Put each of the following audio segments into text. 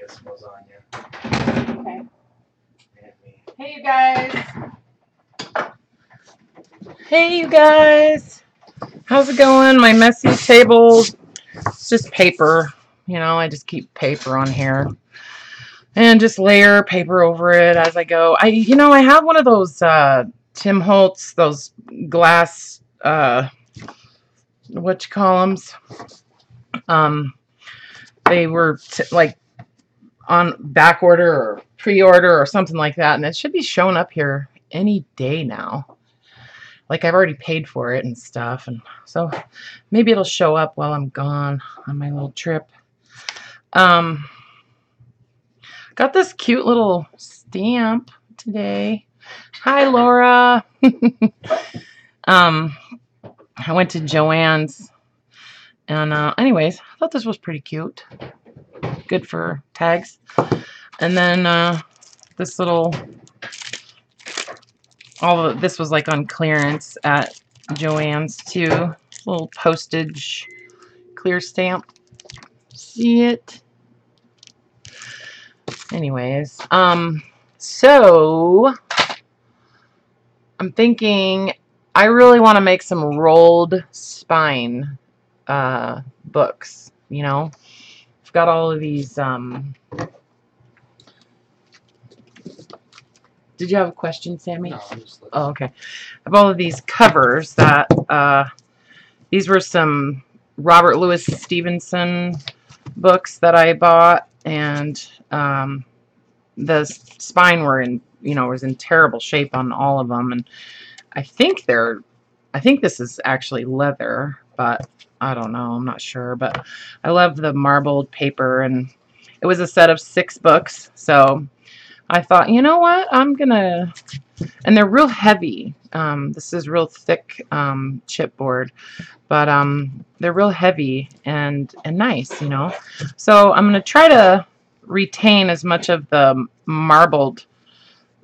this lasagna. Okay. Hey, you guys. Hey, you guys. How's it going? My messy table. It's just paper. You know, I just keep paper on here. And just layer paper over it as I go. I have one of those Tim Holtz, those glass, what you call them? They were like on back order or pre-order or something like that, and it should be showing up here any day now. Like, I've already paid for it and stuff, and so maybe it'll show up while I'm gone on my little trip. Got this cute little stamp today. Hi, Laura. I went to Joann's, and anyways, I thought this was pretty cute. Good for tags. And then this little, all of this was like on clearance at Joann's too. Little postage clear stamp. See it? Anyways, so I'm thinking I really want to make some rolled spine books, you know. I've got all of these did you have a question, Sammy? No, I'm just looking. Oh, okay. I have all of these covers that these were some Robert Louis Stevenson books that I bought, and the spine was in terrible shape on all of them, and I think this is actually leather, but I don't know, I'm not sure. But I love the marbled paper, and it was a set of 6 books, so I thought, you know what, and they're real heavy. This is real thick chipboard, but they're real heavy and nice, you know. So I'm gonna try to retain as much of the marbled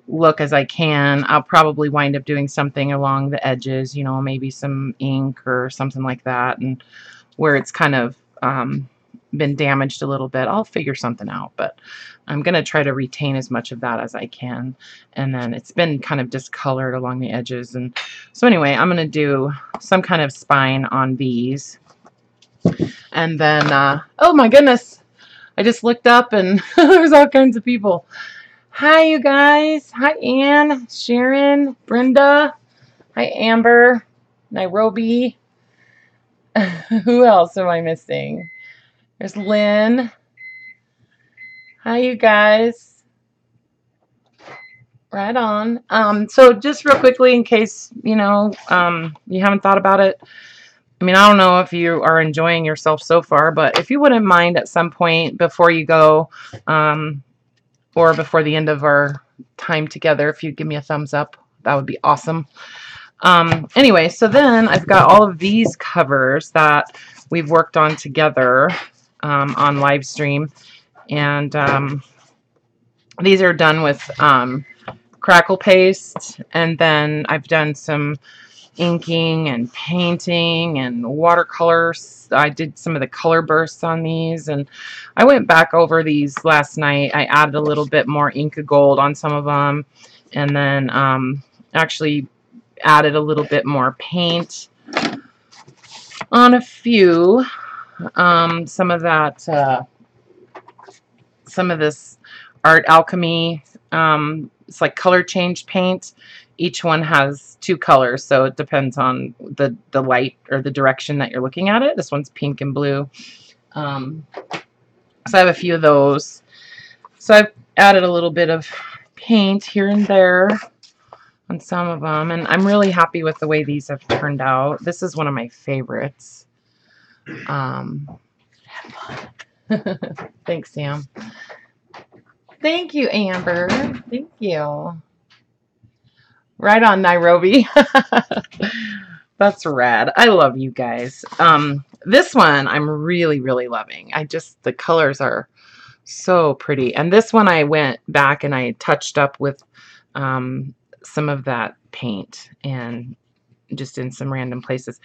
look as I can. I'll probably wind up doing something along the edges, you know, maybe some ink or something like that, and where it's kind of been damaged a little bit, I'll figure something out. But I'm going to try to retain as much of that as I can. And then it's been kind of discolored along the edges. And so anyway, I'm going to do some kind of spine on these. And then, oh my goodness, I just looked up and there's all kinds of people. Hi, you guys. Hi, Ann, Sharon, Brenda. Hi, Amber, Nairobi. Who else am I missing? There's Lynn. Hi, you guys. Right on. So just real quickly, in case, you haven't thought about it. I mean, I don't know if you are enjoying yourself so far, but if you wouldn't mind at some point before you go, or before the end of our time together, if you give me a thumbs up, that would be awesome. Anyway, so then I've got all of these covers that we've worked on together on Livestream. And these are done with crackle paste, and then I've done some inking and painting and watercolors. I did some of the color bursts on these, and I went back over these last night. I added a little bit more Inca Gold on some of them, and then actually added a little bit more paint on a few. Some of that some of this Art Alchemy, it's like color change paint. Each one has 2 colors, so it depends on the light or the direction that you're looking at it. This one's pink and blue. So I have a few of those. So I've added a little bit of paint here and there on some of them, and I'm really happy with the way these have turned out. This is one of my favorites. Thanks, Sam. Thank you, Amber. Thank you. Right on, Nairobi. That's rad. I love you guys. This one I'm really, really loving. The colors are so pretty. And this one I went back and I touched up with some of that paint and just in some random places.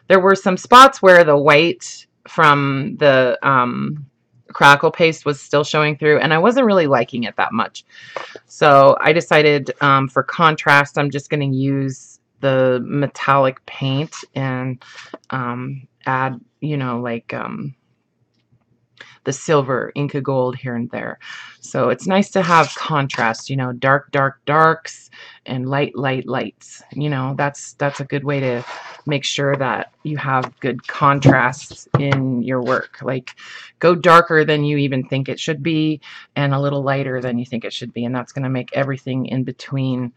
There were some spots where the white from the crackle paste was still showing through, and I wasn't really liking it that much. So I decided for contrast, I'm just going to use the metallic paint and add, you know, like the silver, Inca gold here and there. So it's nice to have contrast, you know, dark, dark, darks and light, light, lights. You know, that's a good way to make sure that you have good contrast in your work. Like, go darker than you even think it should be and a little lighter than you think it should be. And that's going to make everything in between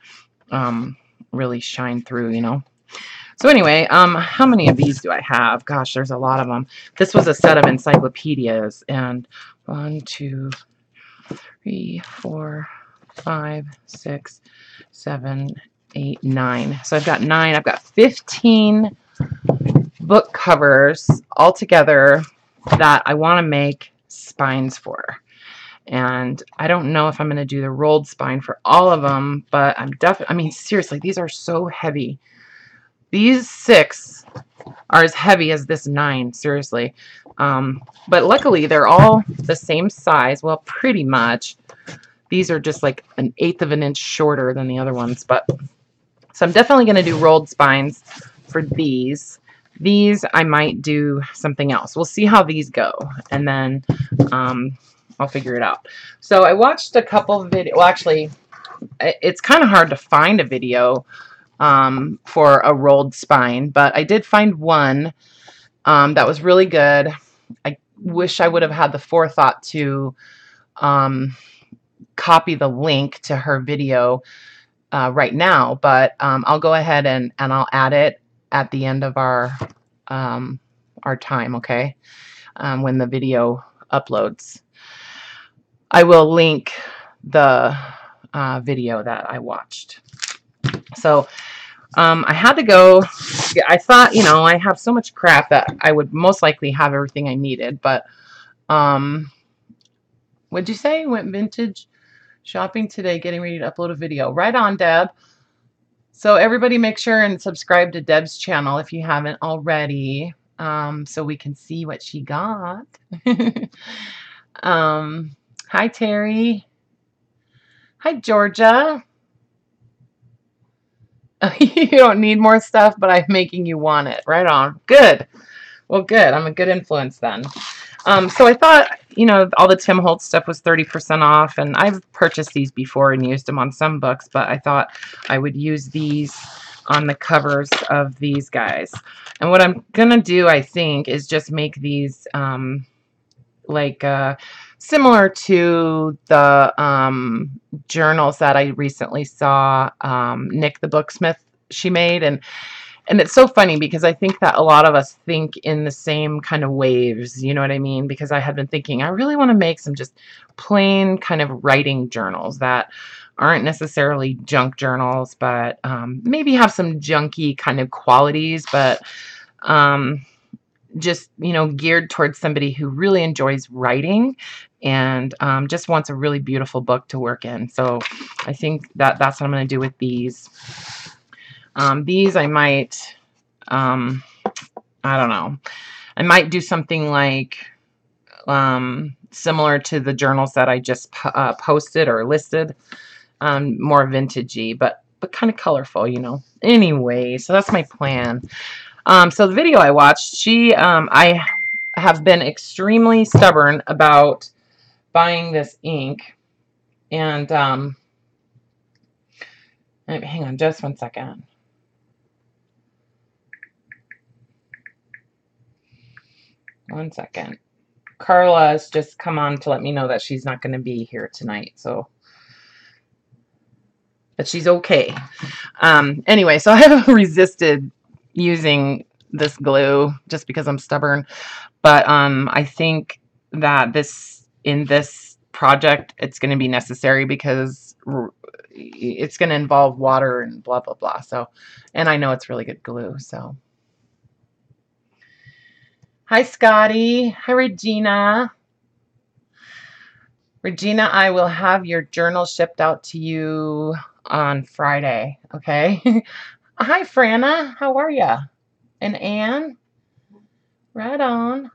really shine through, you know. So anyway, how many of these do I have? Gosh, there's a lot of them. This was a set of encyclopedias, and 1, 2, 3, 4, 5, 6, 7, 8, 9. So I've got 9. I've got 15 book covers altogether that I want to make spines for. And I don't know if I'm going to do the rolled spine for all of them, but I'm definitely, I mean, seriously, these are so heavy. These 6 are as heavy as this 9, seriously. But luckily, they're all the same size. Well, pretty much. These are just like 1/8 of an inch shorter than the other ones. But so I'm definitely going to do rolled spines for these. These, I might do something else. We'll see how these go. And then I'll figure it out. So I watched a couple of videos. Well, actually, it's kind of hard to find a video for a rolled spine, but I did find one that was really good. I wish I would have had the forethought to copy the link to her video right now, but I'll go ahead and I'll add it at the end of our time, okay? When the video uploads, I will link the video that I watched. So I had to go. I thought, you know, I have so much crap that I would most likely have everything I needed, but what'd you say? Went vintage shopping today, getting ready to upload a video. Right on, Deb. So everybody make sure and subscribe to Deb's channel if you haven't already, so we can see what she got. Hi, Terry. Hi, Georgia. You don't need more stuff, but I'm making you want it. Right on. Good. Well, good. I'm a good influence then. So I thought, you know, all the Tim Holtz stuff was 30% off, and I've purchased these before and used them on some books, but I thought I would use these on the covers of these guys. And what I'm going to do, I think, is just make these similar to the journals that I recently saw Nick the Booksmith she made, and it's so funny because I think that a lot of us think in the same kind of waves, you know what I mean? Because I had been thinking I really want to make some just plain kind of writing journals that aren't necessarily junk journals, but maybe have some junky kind of qualities, but just, you know, geared towards somebody who really enjoys writing and just wants a really beautiful book to work in. So I think that that's what I'm going to do with these. These I might, I don't know, I might do something like similar to the journals that I just posted or listed, more vintagey, but kind of colorful, you know. Anyway, so that's my plan. So the video I watched, I have been extremely stubborn about buying this ink, and hang on just 1 second. One second. Karla has just come on to let me know that she's not going to be here tonight, so, but she's okay. Anyway, so I have resisted using this glue just because I'm stubborn, but I think that in this project it's going to be necessary because it's going to involve water and blah blah blah. So, and I know it's really good glue. So hi Scotty. Hi Regina. Regina, I will have your journal shipped out to you on Friday, okay? Hi Franna, how are ya? And Anne? Right on.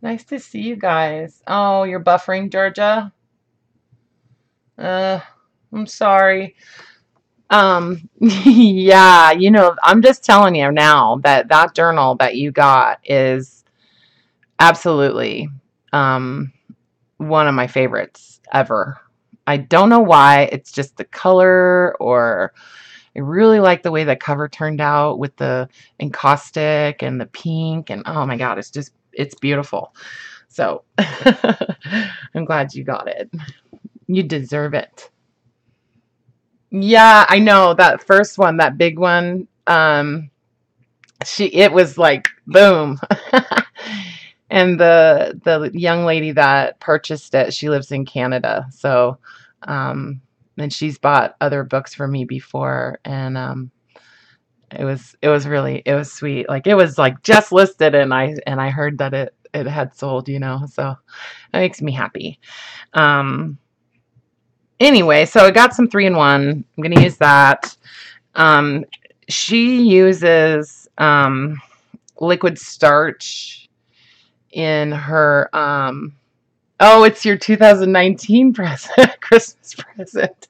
Nice to see you guys. Oh, you're buffering, Georgia? Uh, I'm sorry. Yeah, you know, I'm just telling you now that that journal that you got is absolutely one of my favorites ever. I don't know why. It's just the color, or I really like the way the cover turned out with the encaustic and the pink, and oh my God, it's beautiful. So I'm glad you got it. You deserve it. Yeah, I know that first one, that big one. It was like boom. And the young lady that purchased it, she lives in Canada. So and she's bought other books for me before, and it was sweet. Like it was like just listed, and I heard that it had sold, you know. So that makes me happy. Anyway, so I got some 3-in-1. I'm gonna use that. Um, she uses liquid starch in her oh, it's your 2019 present, Christmas present.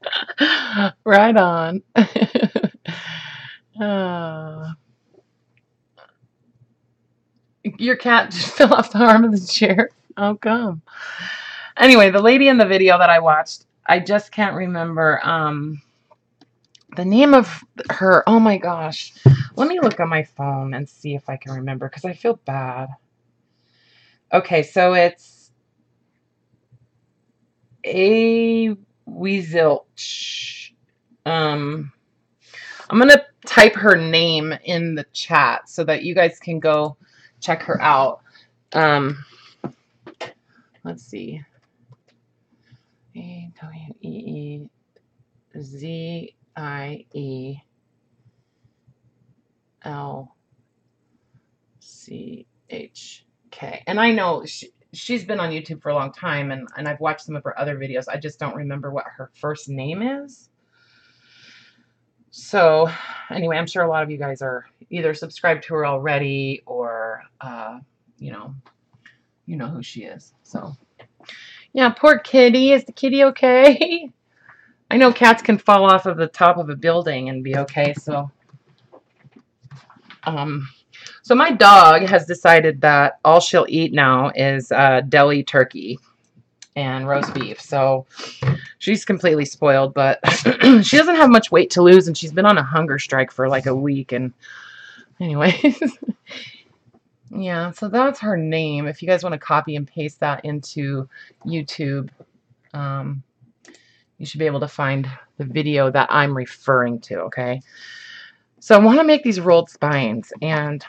Right on. uh, your cat just fell off the arm of the chair. How come? Anyway, the lady in the video that I watched, I just can't remember the name of her. Oh my gosh. Let me look on my phone and see if I can remember, because I feel bad. Okay, so it's a Weezilch. I'm gonna type her name in the chat so that you guys can go check her out. Let's see. Weezilchk. And I know she's been on YouTube for a long time, and I've watched some of her other videos. I just don't remember what her first name is. So anyway, I'm sure a lot of you guys are either subscribed to her already, or you know who she is. So yeah, poor kitty. Is the kitty okay? I know cats can fall off of the top of a building and be okay. So so my dog has decided that all she'll eat now is deli turkey and roast beef. So she's completely spoiled, but she doesn't have much weight to lose, and she's been on a hunger strike for like a week. And anyways, yeah, so that's her name. If you guys want to copy and paste that into YouTube, you should be able to find the video that I'm referring to, okay? So I want to make these rolled spines, and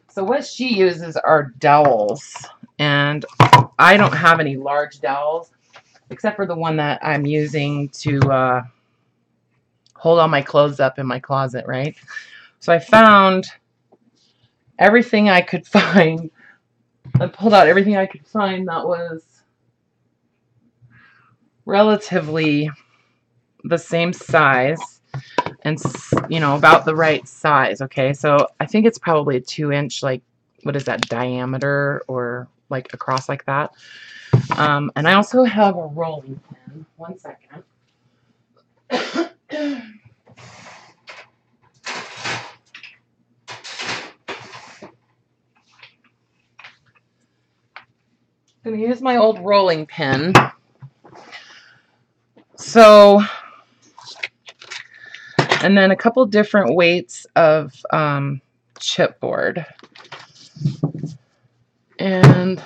so what she uses are dowels, and I don't have any large dowels except for the one that I'm using to hold all my clothes up in my closet, right? So I found everything I could find. I pulled out everything I could find that was relatively the same size and, you know, about the right size. Okay, so I think it's probably a 2-inch, like, what is that, diameter, or like across like that. And I also have a rolling pin. 1 second. I'm going to use my old rolling pin. So, and then a couple different weights of chipboard. And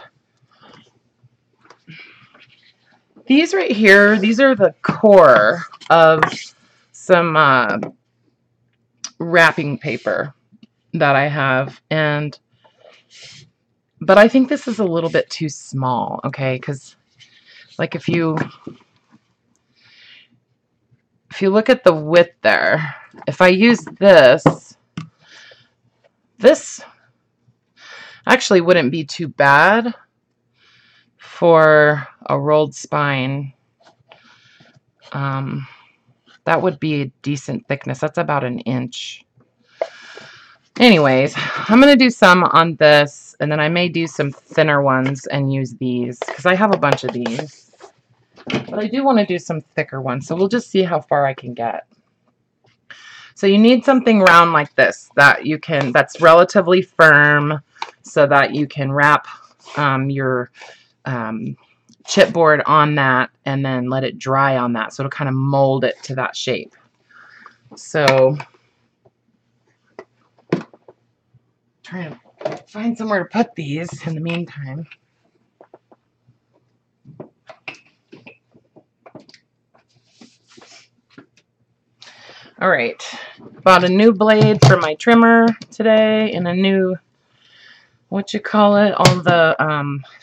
these right here, these are the core of some wrapping paper that I have. But I think this is a little bit too small, okay? Because like if you look at the width there, if I use this actually wouldn't be too bad for a rolled spine. That would be a decent thickness. That's about 1 inch. Anyways, I'm going to do some on this, and then I may do some thinner ones and use these because I have a bunch of these. But I do want to do some thicker ones, so we'll just see how far I can get. So you need something round like this that you can, that's relatively firm, so that you can wrap your chipboard on that and then let it dry on that, so it'll kind of mold it to that shape. So trying to find somewhere to put these in the meantime. All right, bought a new blade for my trimmer today, and a new, what you call it, all the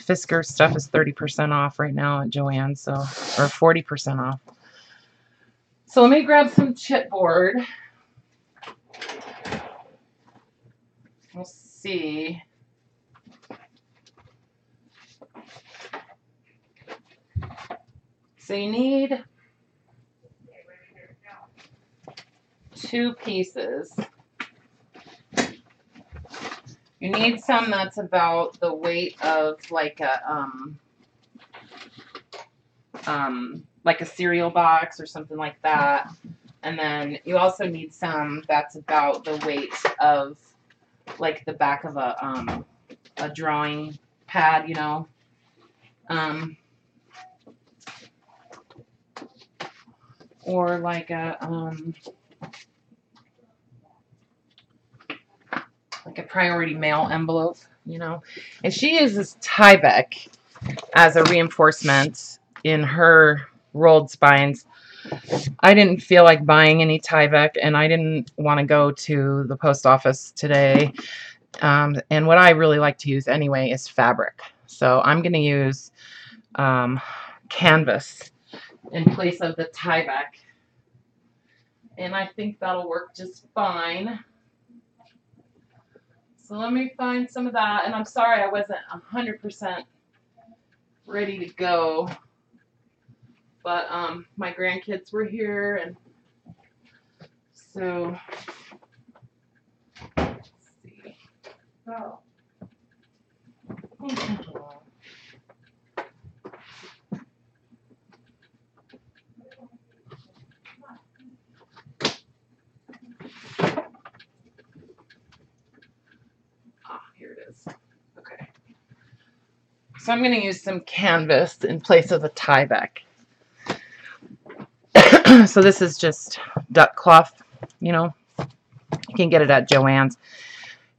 Fisker stuff is 30% off right now at Joann's, so, or 40% off. So let me grab some chipboard. We'll see. So you need 2 pieces. You need some that's about the weight of like a cereal box or something like that. And then you also need some that's about the weight of like the back of a drawing pad, you know. Or like a priority mail envelope, you know. And she uses Tyvek as a reinforcement in her rolled spines. I didn't feel like buying any Tyvek, and I didn't want to go to the post office today. And what I really like to use anyway is fabric. So I'm going to use canvas in place of the Tyvek. And I think that'll work just fine. So let me find some of that. And I'm sorry I wasn't 100% ready to go. But my grandkids were here, and so let's see. Oh. Here it is. Okay. So I'm going to use some canvas in place of the Tyvek. So this is just duck cloth, you know. You can get it at Joann's.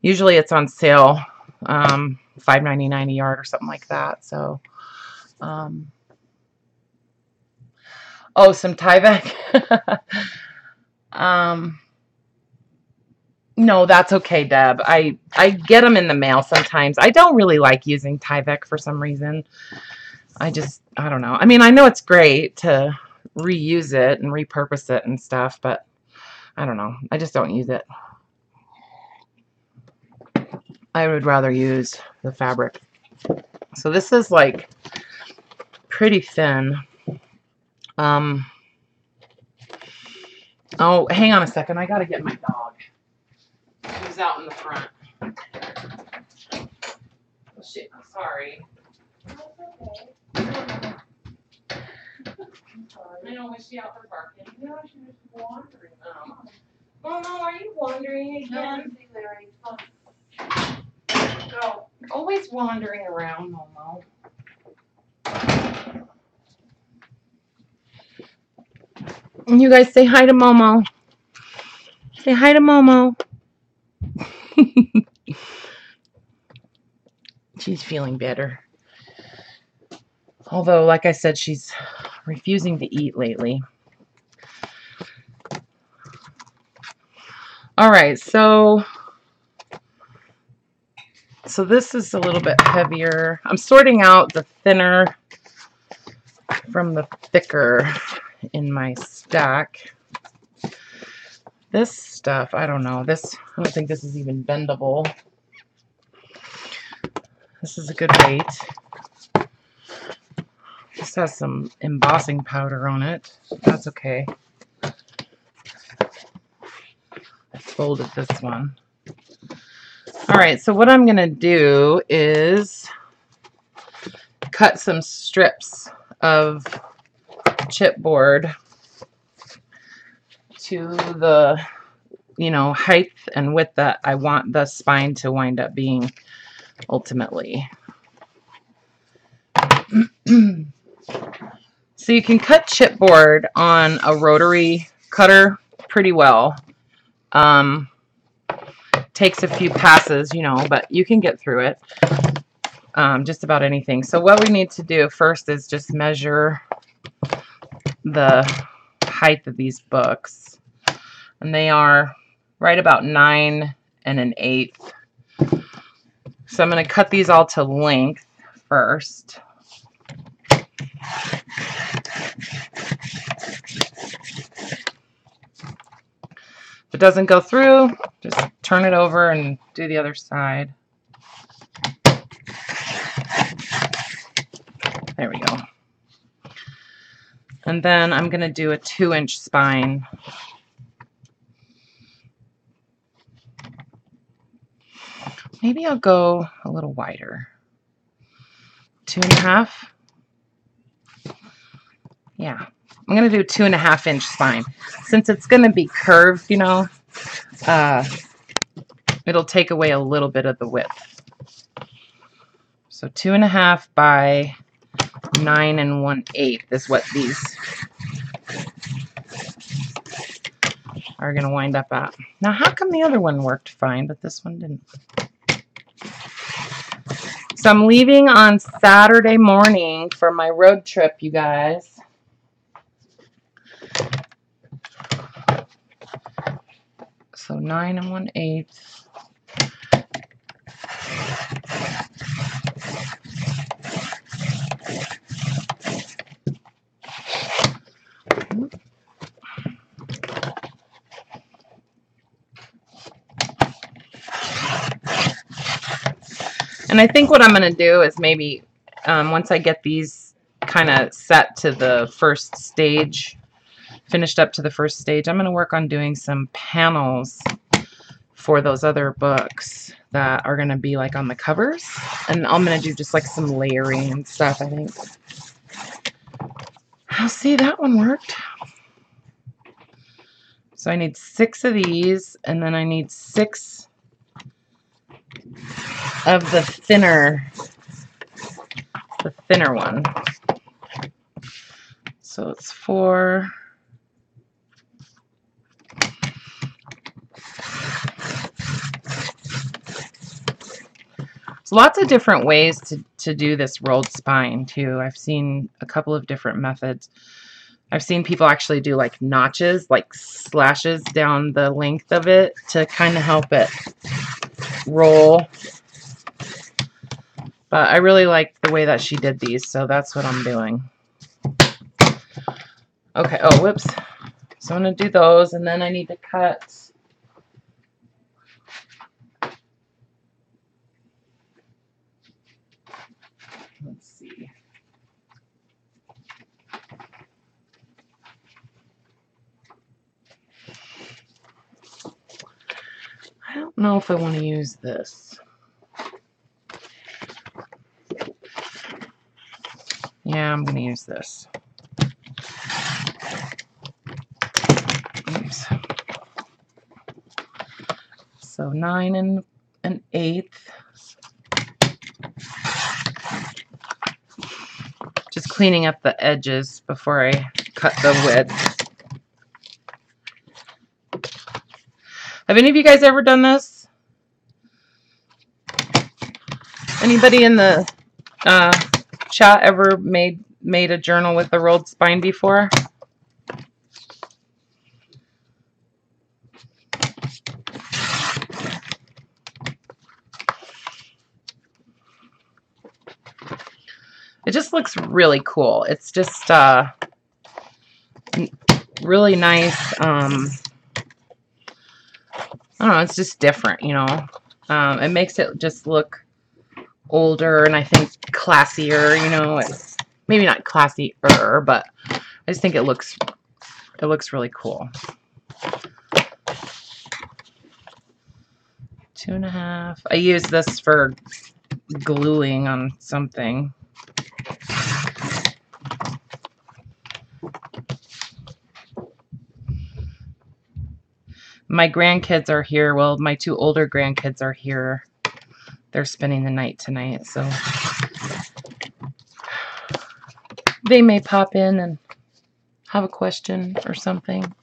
Usually it's on sale, $5.99 a yard or something like that. So, oh, some Tyvek. No, that's okay, Deb. I get them in the mail sometimes. I don't really like using Tyvek for some reason. I don't know. I mean, I know it's great to reuse it and repurpose it and stuff, but I don't know. I just don't use it. I would rather use the fabric. So this is like pretty thin. Oh, hang on a second. I gotta get my dog. He's out in the front. Oh, shit. I'm sorry. I know, was she out for barking? No, she was wandering. Momo, are you wandering again? No, always wandering around, Momo. You guys say hi to Momo. Say hi to Momo. She's feeling better. Although, like I said, she's refusing to eat lately. All right, so this is a little bit heavier. I'm sorting out the thinner from the thicker in my stack. This stuff, I don't know. I don't think this is even bendable. This is a good weight. This has some embossing powder on it. That's okay. I folded this one. All Alright, so what I'm going to do is cut some strips of chipboard to the, you know, height and width that I want the spine to wind up being ultimately. So you can cut chipboard on a rotary cutter pretty well. Takes a few passes, you know, but you can get through it. Just about anything. So what we need to do first is just measure the height of these books. And they are right about 9 1/8. So I'm going to cut these all to length first. If it doesn't go through, just turn it over and do the other side. There we go. And then I'm going to do a 2-inch spine. Maybe I'll go a little wider. 2.5. Yeah, I'm going to do 2.5-inch spine. Since it's going to be curved, you know, it'll take away a little bit of the width. So 2.5 by 9 1/8 is what these are going to wind up at. Now, how come the other one worked fine, but this one didn't? So I'm leaving on Saturday morning for my road trip, you guys. So 9 1/8. And I think what I'm going to do is maybe once I get these kind of set to the first stage, finished up to the first stage, I'm going to work on doing some panels for those other books that are going to be like on the covers. And I'm going to do just like some layering and stuff, I think. I'll see, that one worked. So I need 6 of these, and then I need 6 of the thinner one. So it's 4. There's lots of different ways to do this rolled spine too. I've seen a couple of different methods. I've seen people actually do like notches, like slashes down the length of it to kind of help it roll. But I really liked the way that she did these, so that's what I'm doing. Okay, oh, whoops. So I'm going to do those, and then I need to cut. Let's see. I don't know if I want to use this. Yeah, I'm going to use this. Oops. So 9 1/8. Just cleaning up the edges before I cut the width. Have any of you guys ever done this? Anybody in the chat ever made a journal with the rolled spine before? It just looks really cool. It's just really nice. I don't know, it's just different, you know. It makes it just look older and I think classier, you know. It's maybe not classier, but I just think it looks really cool. 2.5. I use this for gluing on something. My grandkids are here. Well, my 2 older grandkids are here. They're spending the night tonight, so they may pop in and have a question or something.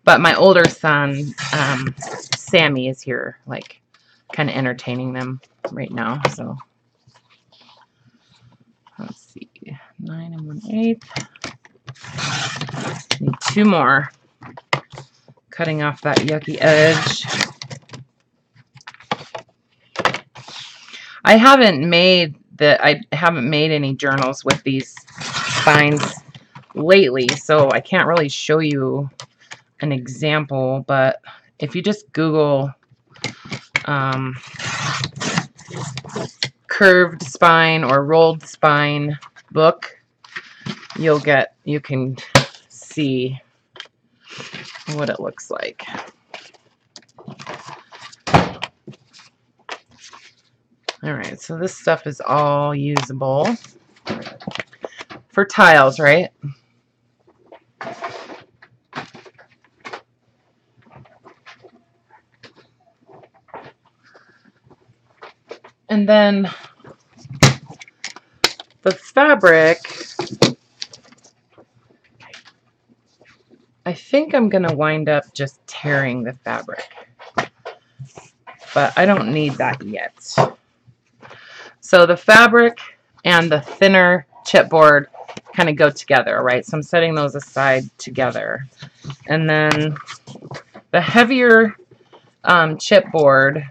But my older son, Sammy, is here, like, kind of entertaining them right now. So let's see, 9 1/8. Need 2 more. Cutting off that yucky edge. I haven't made any journals with these spines lately, so I can't really show you an example, but if you just Google curved spine or rolled spine book, you can see what it looks like. All right, so this stuff is all usable for tiles, right? And then the fabric, I think I'm going to wind up just tearing the fabric, but I don't need that yet. So the fabric and the thinner chipboard kind of go together, right? So I'm setting those aside together. And then the heavier chipboard,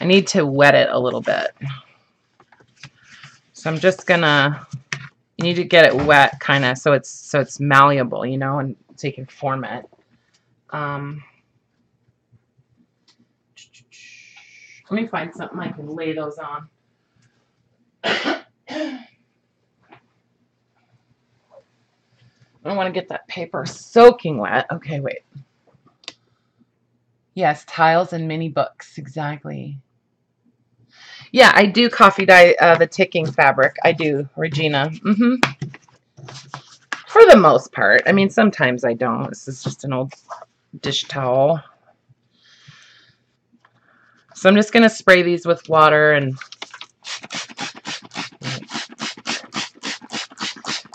I need to wet it a little bit. So I'm just gonna, you need to get it wet kind of so it's malleable, you know, and so you can form it. Let me find something I can lay those on. I don't want to get that paper soaking wet. Okay, wait. Yes, tiles and mini books, exactly. Yeah, I do coffee dye the ticking fabric. I do, Regina. For the most part. I mean, sometimes I don't. This is just an old dish towel. So I'm just going to spray these with water and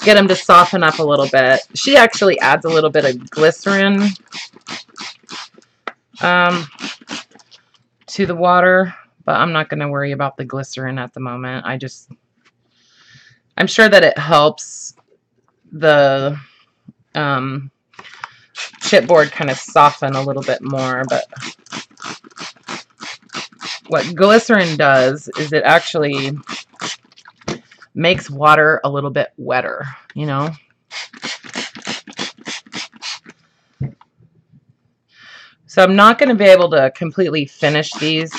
get them to soften up a little bit. She actually adds a little bit of glycerin to the water, but I'm not going to worry about the glycerin at the moment. I'm sure that it helps the chipboard kind of soften a little bit more, but what glycerin does is it actually makes water a little bit wetter, you know? So I'm not going to be able to completely finish these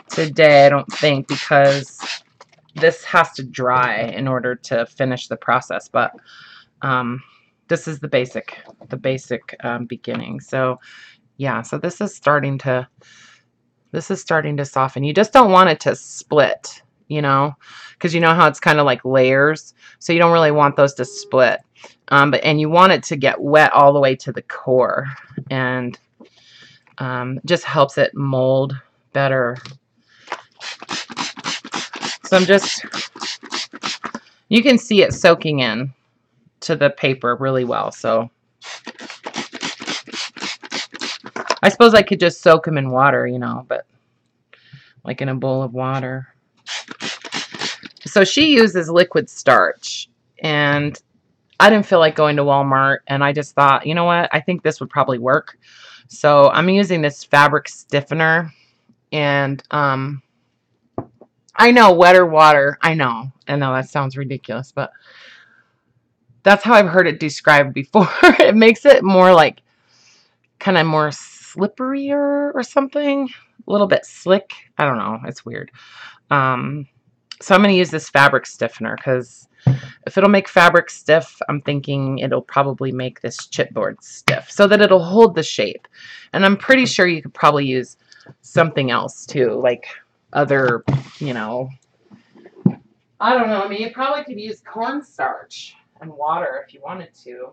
today, I don't think, because this has to dry in order to finish the process, but this is the basic beginning. So yeah, so this is starting to soften. You just don't want it to split, you know, because you know how it's kind of like layers, so you don't really want those to split. And you want it to get wet all the way to the core, and just helps it mold better. So you can see it soaking in to the paper really well. So I suppose I could just soak them in water, you know, but like in a bowl of water. So she uses liquid starch, and I didn't feel like going to Walmart, and I just thought, you know what, I think this would probably work. So I'm using this fabric stiffener, and I know wetter water, I know that sounds ridiculous, but that's how I've heard it described before. It makes it more like kind of more slipperier or something, a little bit slick. I don't know, it's weird. So I'm going to use this fabric stiffener because if it'll make fabric stiff, I'm thinking it'll probably make this chipboard stiff so that it'll hold the shape. And I'm pretty sure you could probably use something else too, like other, you know, I don't know. I mean, you probably could use cornstarch and water if you wanted to.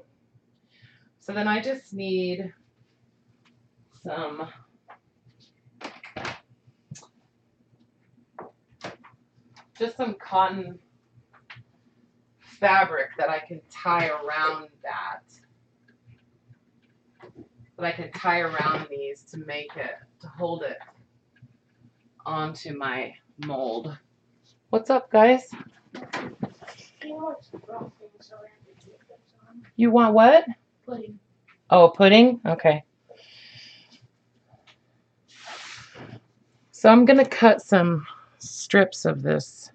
So then I just need some cotton fabric that I can tie around that. That I can tie around these to make it, to hold it onto my mold. What's up, guys? You want what? Pudding. Oh, pudding? Okay. So I'm going to cut some strips of this.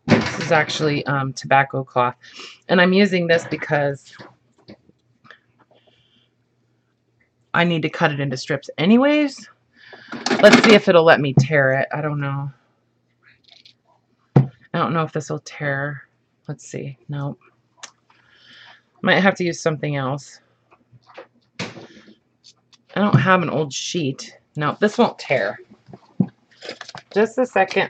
This is actually tobacco cloth. And I'm using this because I need to cut it into strips anyways. Let's see if it'll let me tear it. I don't know. I don't know if this will tear. Let's see. Nope. Might have to use something else. I don't have an old sheet. No, this won't tear. Just a second.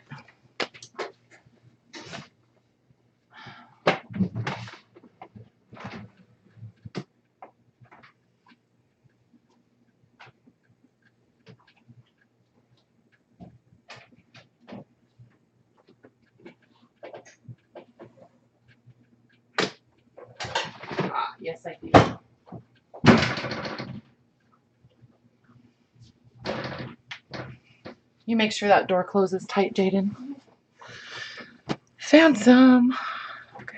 Yes, I do. You make sure that door closes tight, Jaden. Found some. Okay.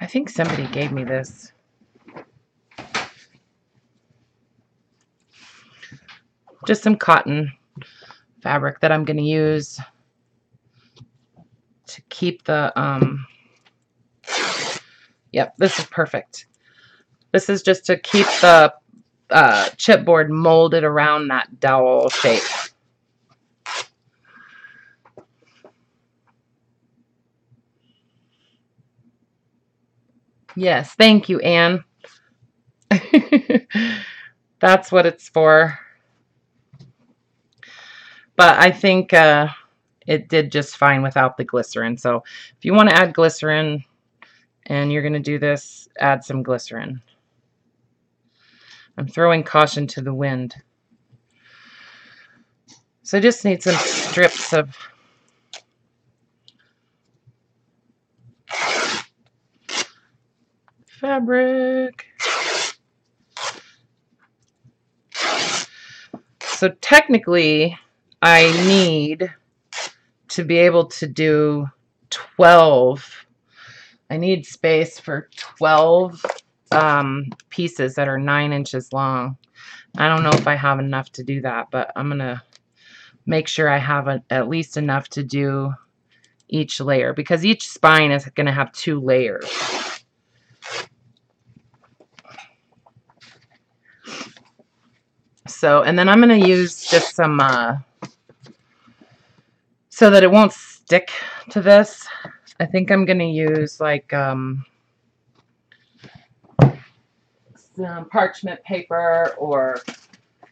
I think somebody gave me this. Just some cotton fabric that I'm going to use to keep the, yep, this is perfect. This is just to keep the chipboard molded around that dowel shape. Yes, thank you, Anne. That's what it's for. But I think it did just fine without the glycerin. So if you want to add glycerin and you're going to do this, add some glycerin. I'm throwing caution to the wind. So I just need some strips of fabric. So technically, I need to be able to do 12. I need space for 12 pieces that are 9 inches long. I don't know if I have enough to do that, but I'm going to make sure I have at least enough to do each layer, because each spine is going to have 2 layers. So, and then I'm going to use just some, so that it won't stick to this, I think I'm going to use like some parchment paper, or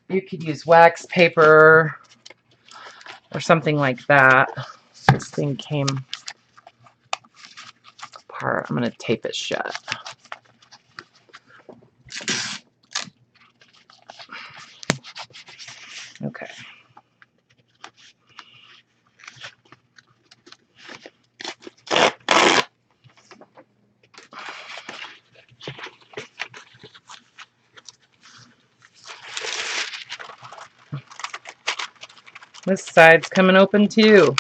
you could use wax paper or something like that. This thing came apart. I'm going to tape it shut. Okay. This side's coming open too.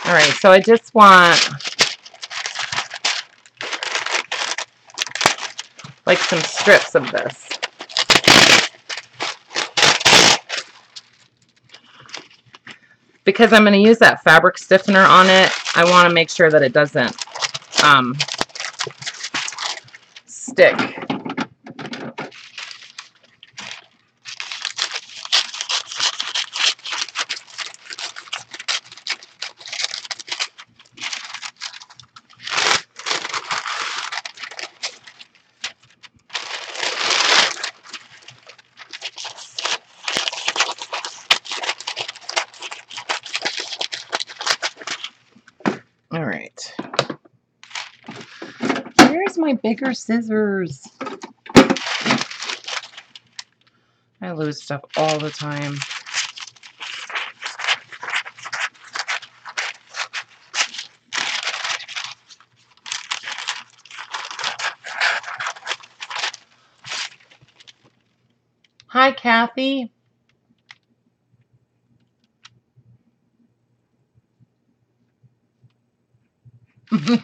All right, so I just want like some strips of this. Because I'm going to use that fabric stiffener on it, I want to make sure that it doesn't stick. Where's my bigger scissors? I lose stuff all the time. Hi, Kathy.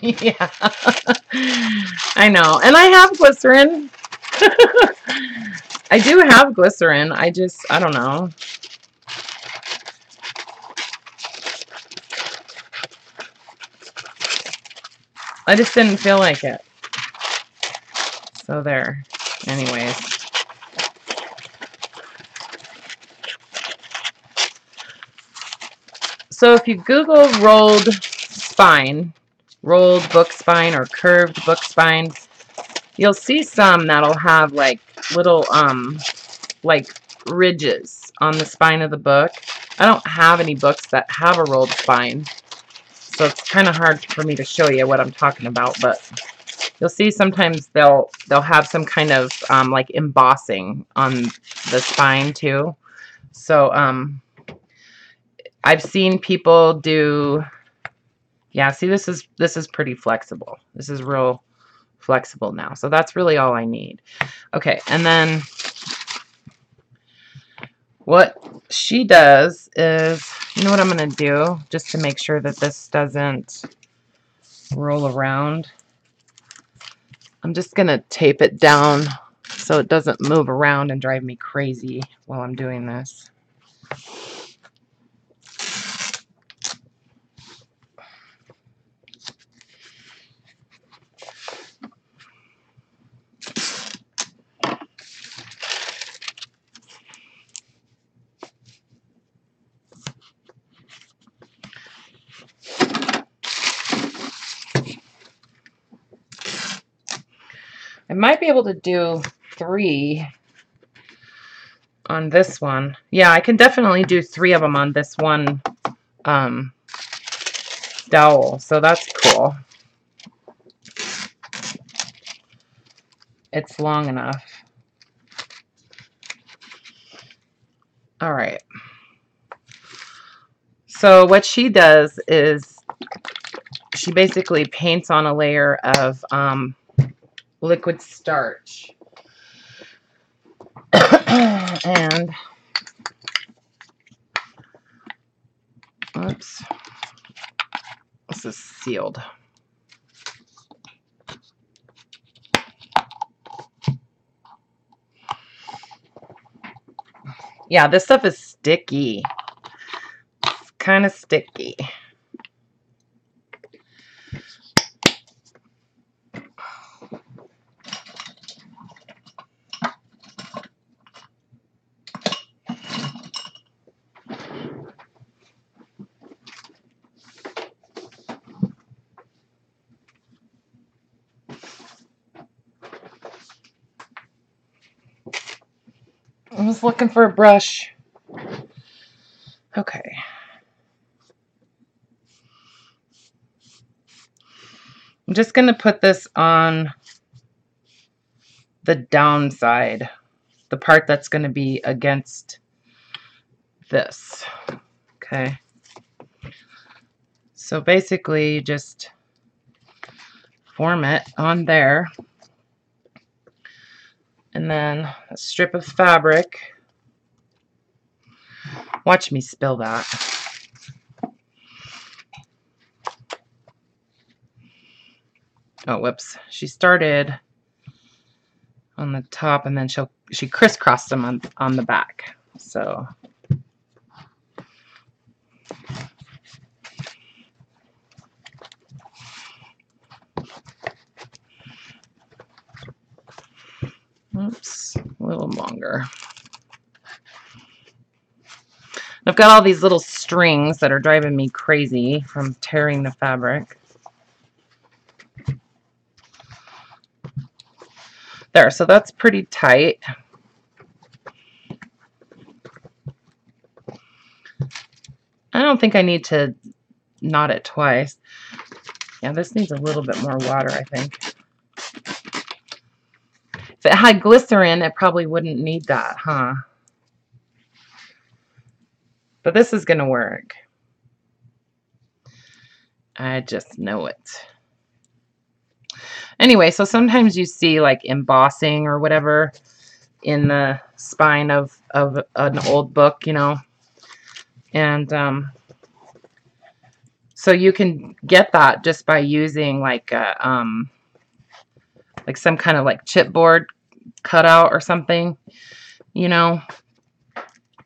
Yeah, I know. And I have glycerin. I do have glycerin. I don't know. I just didn't feel like it. So there. Anyways. So if you Google rolled book spine or curved book spine, you'll see some that'll have like little like ridges on the spine of the book. I don't have any books that have a rolled spine, so it's kind of hard for me to show you what I'm talking about, but you'll see sometimes they'll have some kind of like embossing on the spine too. So I've seen people do, yeah, see, this is pretty flexible. This is real flexible now. So that's really all I need. Okay, and then what she does is, you know what I'm going to do just to make sure that this doesn't roll around? I'm just going to tape it down so it doesn't move around and drive me crazy while I'm doing this. I might be able to do 3 on this one. Yeah, I can definitely do 3 of them on this one dowel. So that's cool. It's long enough. All right. So what she does is she basically paints on a layer of liquid starch. And oops, this is sealed. Yeah, this stuff is sticky. It's kind of sticky. I was looking for a brush. Okay. I'm just going to put this on the downside, the part that's going to be against this. Okay. So basically, you just form it on there. And then a strip of fabric. Watch me spill that. Oh, whoops. She started on the top and then she crisscrossed them on the back. So oops, a little longer. I've got all these little strings that are driving me crazy from tearing the fabric. There, so that's pretty tight. I don't think I need to knot it twice. Yeah, this needs a little bit more water, I think. If it had glycerin, it probably wouldn't need that, huh? But this is going to work. I just know it. Anyway, so sometimes you see like embossing or whatever in the spine of an old book, you know. And so you can get that just by using like a, like some kind of like chipboard cutout or something, you know,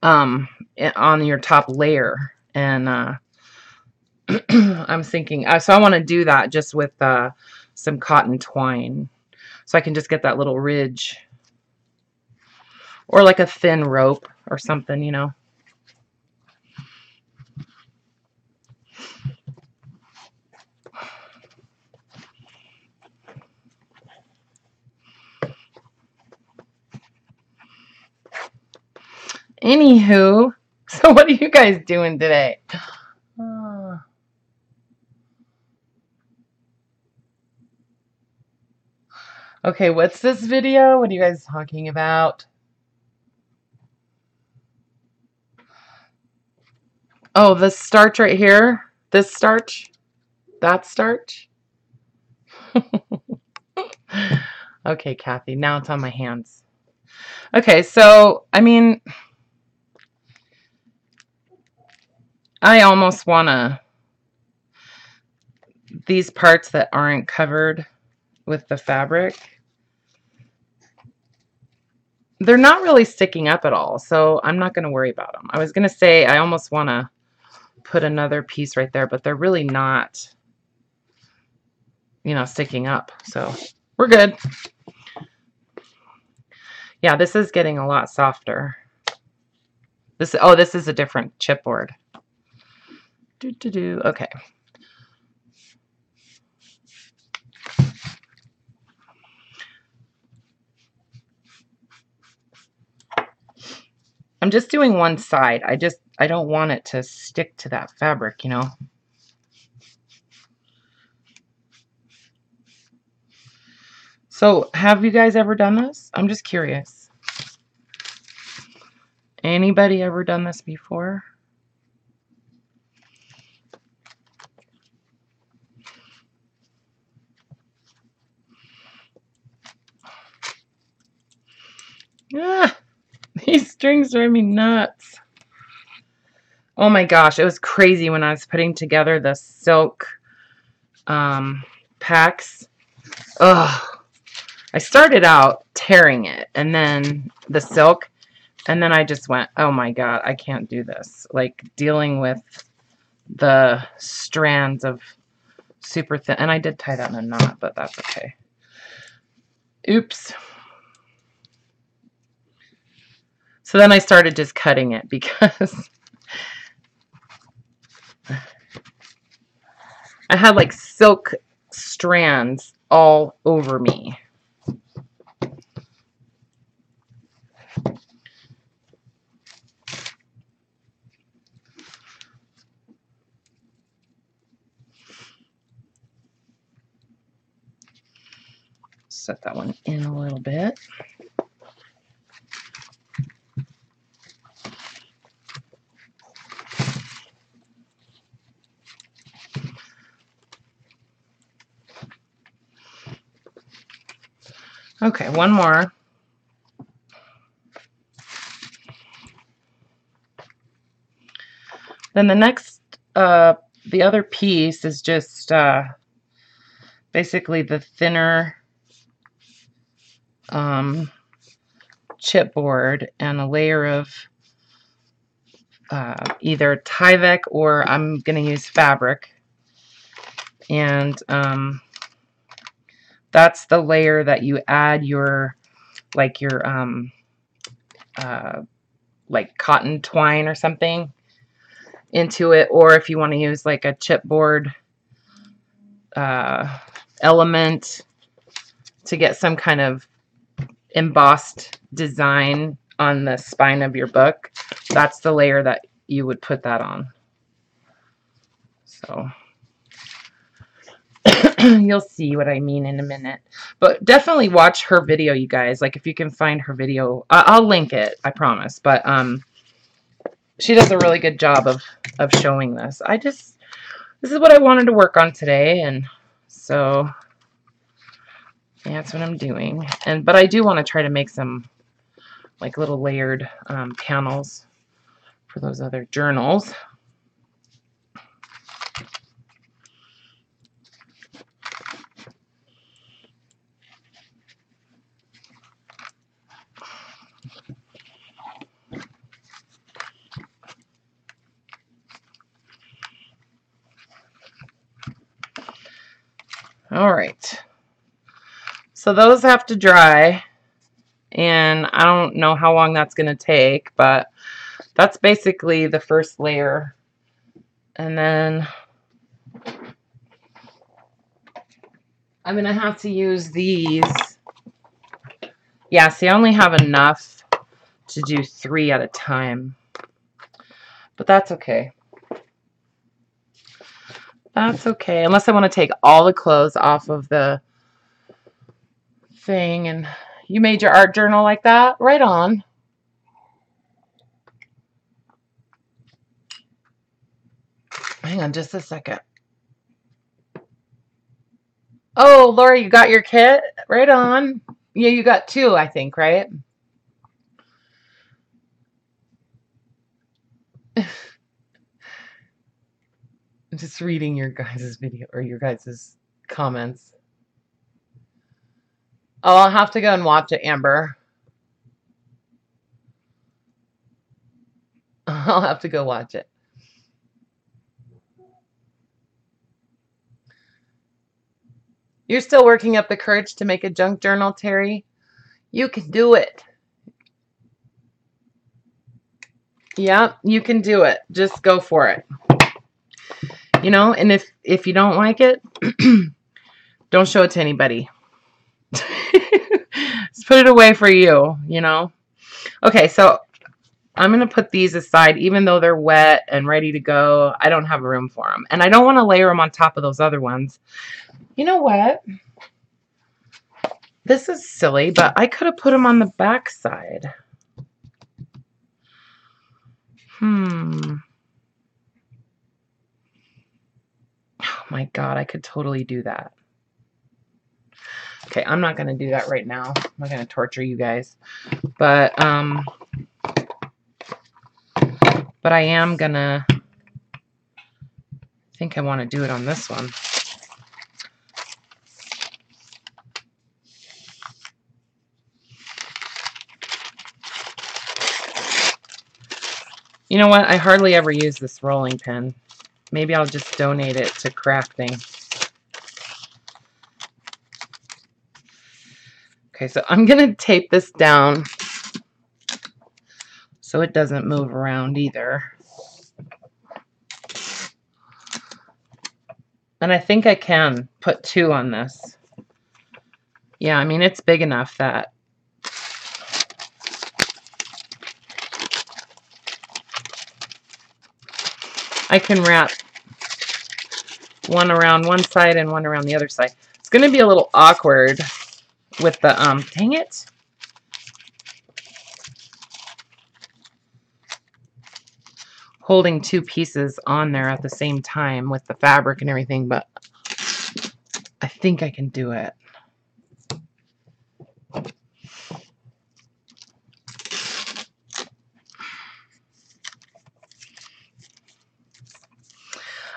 on your top layer. And I'm thinking, so I want to do that just with some cotton twine, so I can just get that little ridge, or like a thin rope or something, you know. Anywho, so what are you guys doing today? Okay, what's this video? What are you guys talking about? Oh, this starch right here? This starch? That starch? Okay, Kathy, now it's on my hands. Okay, so, I mean, I almost want to, these parts that aren't covered with the fabric, they're not really sticking up at all, so I'm not going to worry about them. I was going to say I almost want to put another piece right there, but they're really not, you know, sticking up, so we're good. Yeah, this is getting a lot softer. This, oh, this is a different chipboard. Okay. I'm just doing one side. I don't want it to stick to that fabric, you know. So, have you guys ever done this? I'm just curious. Anybody ever done this before? Ah, these strings drive me nuts. Oh my gosh, it was crazy when I was putting together the silk packs. Ugh. I started out tearing it, and then the silk, and then I just went, oh my god, I can't do this. Like, dealing with the strands of super thin, and I did tie that in a knot, but that's okay. Oops. So then I started just cutting it because I had like silk strands all over me. Set that one in a little bit. Okay, one more. Then the next, the other piece is just basically the thinner chipboard and a layer of either Tyvek or I'm going to use fabric. And that's the layer that you add your, like your, like cotton twine or something into it. Or if you want to use like a chipboard element to get some kind of embossed design on the spine of your book, that's the layer that you would put that on. So You'll see what I mean in a minute. But definitely watch her video, you guys. Like, if you can find her video, I'll link it, I promise. But she does a really good job of showing this. This is what I wanted to work on today, and so yeah, that's what I'm doing. But I do want to try to make some like little layered panels for those other journals. All right, so those have to dry, and I don't know how long that's going to take, but that's basically the first layer. And then I'm going to have to use these. Yeah, see, I only have enough to do 3 at a time, but that's okay. That's okay, unless I want to take all the clothes off of the thing. And you made your art journal like that? Right on. Hang on just a second. Oh, Laura, you got your kit? Right on. Yeah, you got 2, I think, right? I'm just reading your guys' video or your guys' comments. Oh, I'll have to go and watch it, Amber. I'll have to go watch it. You're still working up the courage to make a junk journal, Terry? You can do it. Yeah, you can do it. Just go for it. You know, and if you don't like it, don't show it to anybody. Just put it away for you, you know. Okay, so I'm going to put these aside. Even though they're wet and ready to go, I don't have room for them. And I don't want to layer them on top of those other ones. You know what? This is silly, but I could have put them on the back side. Oh my God, I could totally do that. Okay, I'm not going to do that right now. I'm not going to torture you guys. But I am going to, I think I want to do it on this one. You know what? I hardly ever use this rolling pin. Maybe I'll just donate it to crafting. Okay, so I'm going to tape this down so it doesn't move around either. And I think I can put 2 on this. Yeah, I mean, it's big enough that I can wrap one around one side and one around the other side. It's going to be a little awkward with the, dang it. Holding 2 pieces on there at the same time with the fabric and everything, but I think I can do it.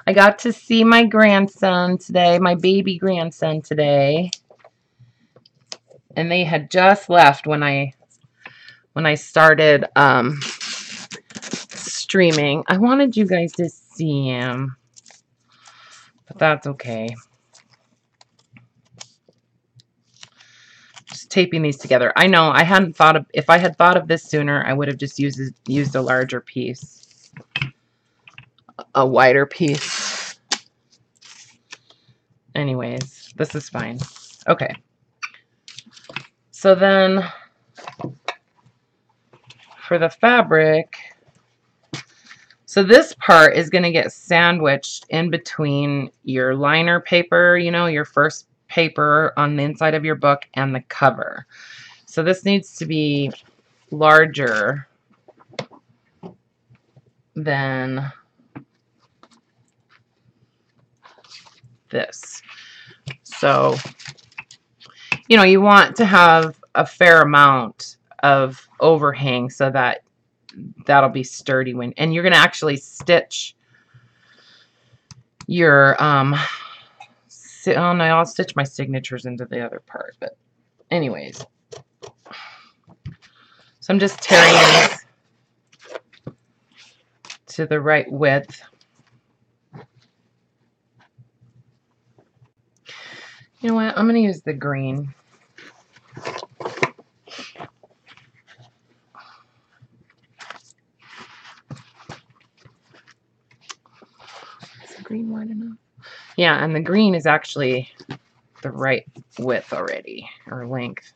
I got to see my grandson today, my baby grandson today. And they had just left when I started streaming. I wanted you guys to see him, but that's okay. Just taping these together. I know I hadn't thought of, if I had thought of this sooner, I would have just used a larger piece, a wider piece. Anyways, this is fine. Okay. So then for the fabric, So this part is going to get sandwiched in between your liner paper, you know, your first paper on the inside of your book, and the cover. So this needs to be larger than this. So, you know, you want to have a fair amount of overhang so that that'll be sturdy when, and you're going to actually stitch your, oh no, I'll stitch my signatures into the other part, but anyways. So I'm just tearing these to the right width. You know what? I'm going to use the green. Is the green wide enough? Yeah, and the green is actually the right width already, or length.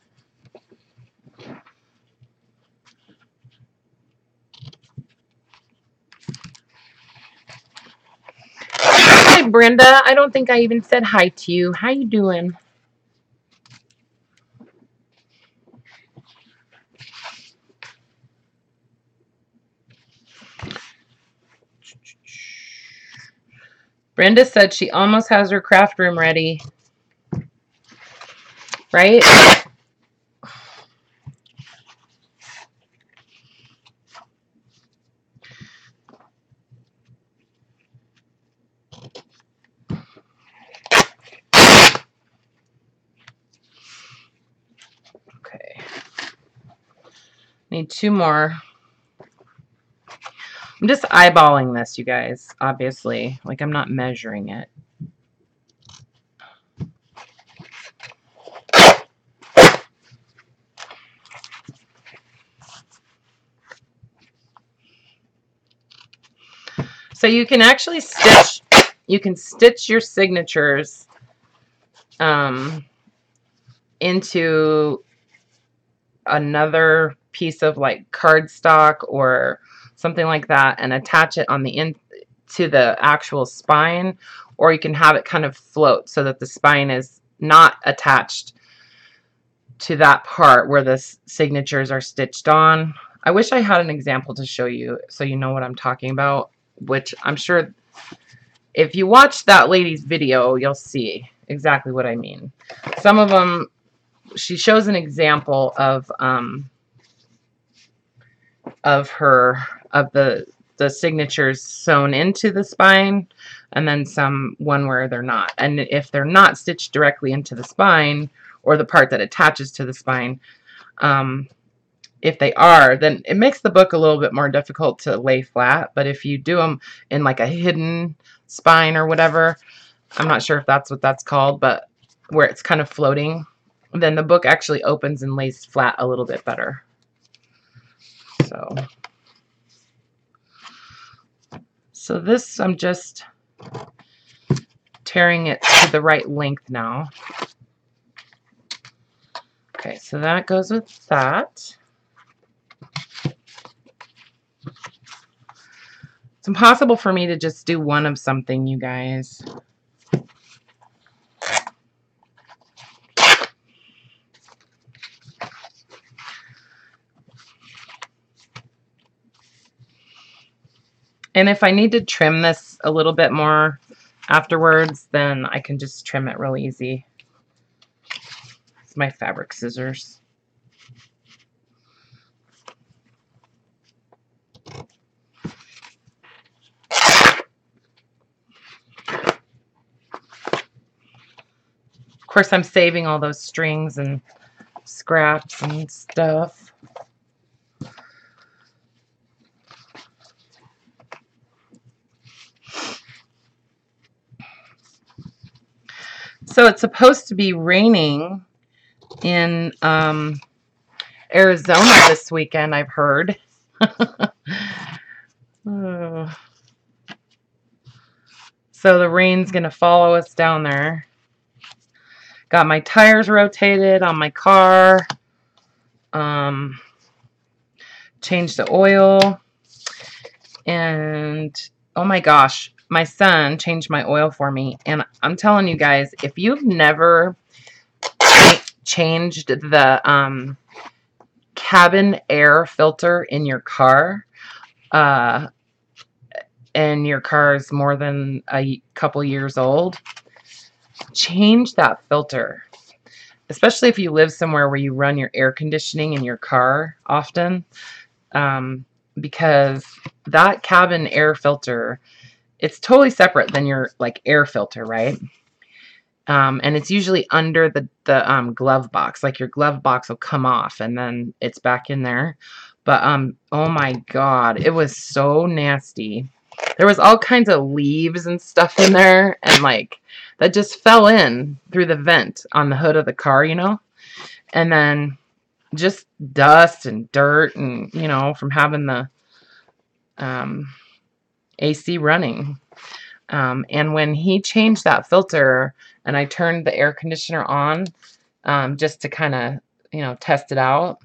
Hi, Brenda. I don't think I even said hi to you. How you doing? Brenda said she almost has her craft room ready. Right? Okay. Need two more. I'm just eyeballing this, you guys, obviously. Like, I'm not measuring it. So you can actually stitch, your signatures into another piece of like cardstock or something like that and attach it on the end to the actual spine, or you can have it kind of float so that the spine is not attached to that part where the signatures are stitched on. I wish I had an example to show you so you know what I'm talking about, which I'm sure if you watch that lady's video, you'll see exactly what I mean. Some of them, she shows an example of the signatures sewn into the spine, and then one where they're not. And if they're not stitched directly into the spine or the part that attaches to the spine, if they are, then it makes the book a little bit more difficult to lay flat. But if you do them in like a hidden spine or whatever, I'm not sure if that's what that's called, but where it's kind of floating, then the book actually opens and lays flat a little bit better. So this, I'm just tearing it to the right length now. Okay, so that goes with that. It's impossible for me to just do one of something, you guys. And if I need to trim this a little bit more afterwards, then I can just trim it real easy. It's my fabric scissors. Of course, I'm saving all those strings and scraps and stuff. So it's supposed to be raining in Arizona this weekend, I've heard. Oh. So the rain's going to follow us down there. Got my tires rotated on my car. Changed the oil. And oh my gosh, my son changed my oil for me. And I'm telling you guys, if you've never changed the cabin air filter in your car, and your car is more than a couple years old, change that filter. Especially if you live somewhere where you run your air conditioning in your car often, because that cabin air filter, it's totally separate than your like air filter, right? And it's usually under the glove box. Like your glove box will come off and then it's back in there. But oh my God, it was so nasty. There was all kinds of leaves and stuff in there, and like that just fell in through the vent on the hood of the car, you know? And then just dust and dirt, and you know, from having the AC running. And when he changed that filter and I turned the air conditioner on, just to kind of, you know, test it out,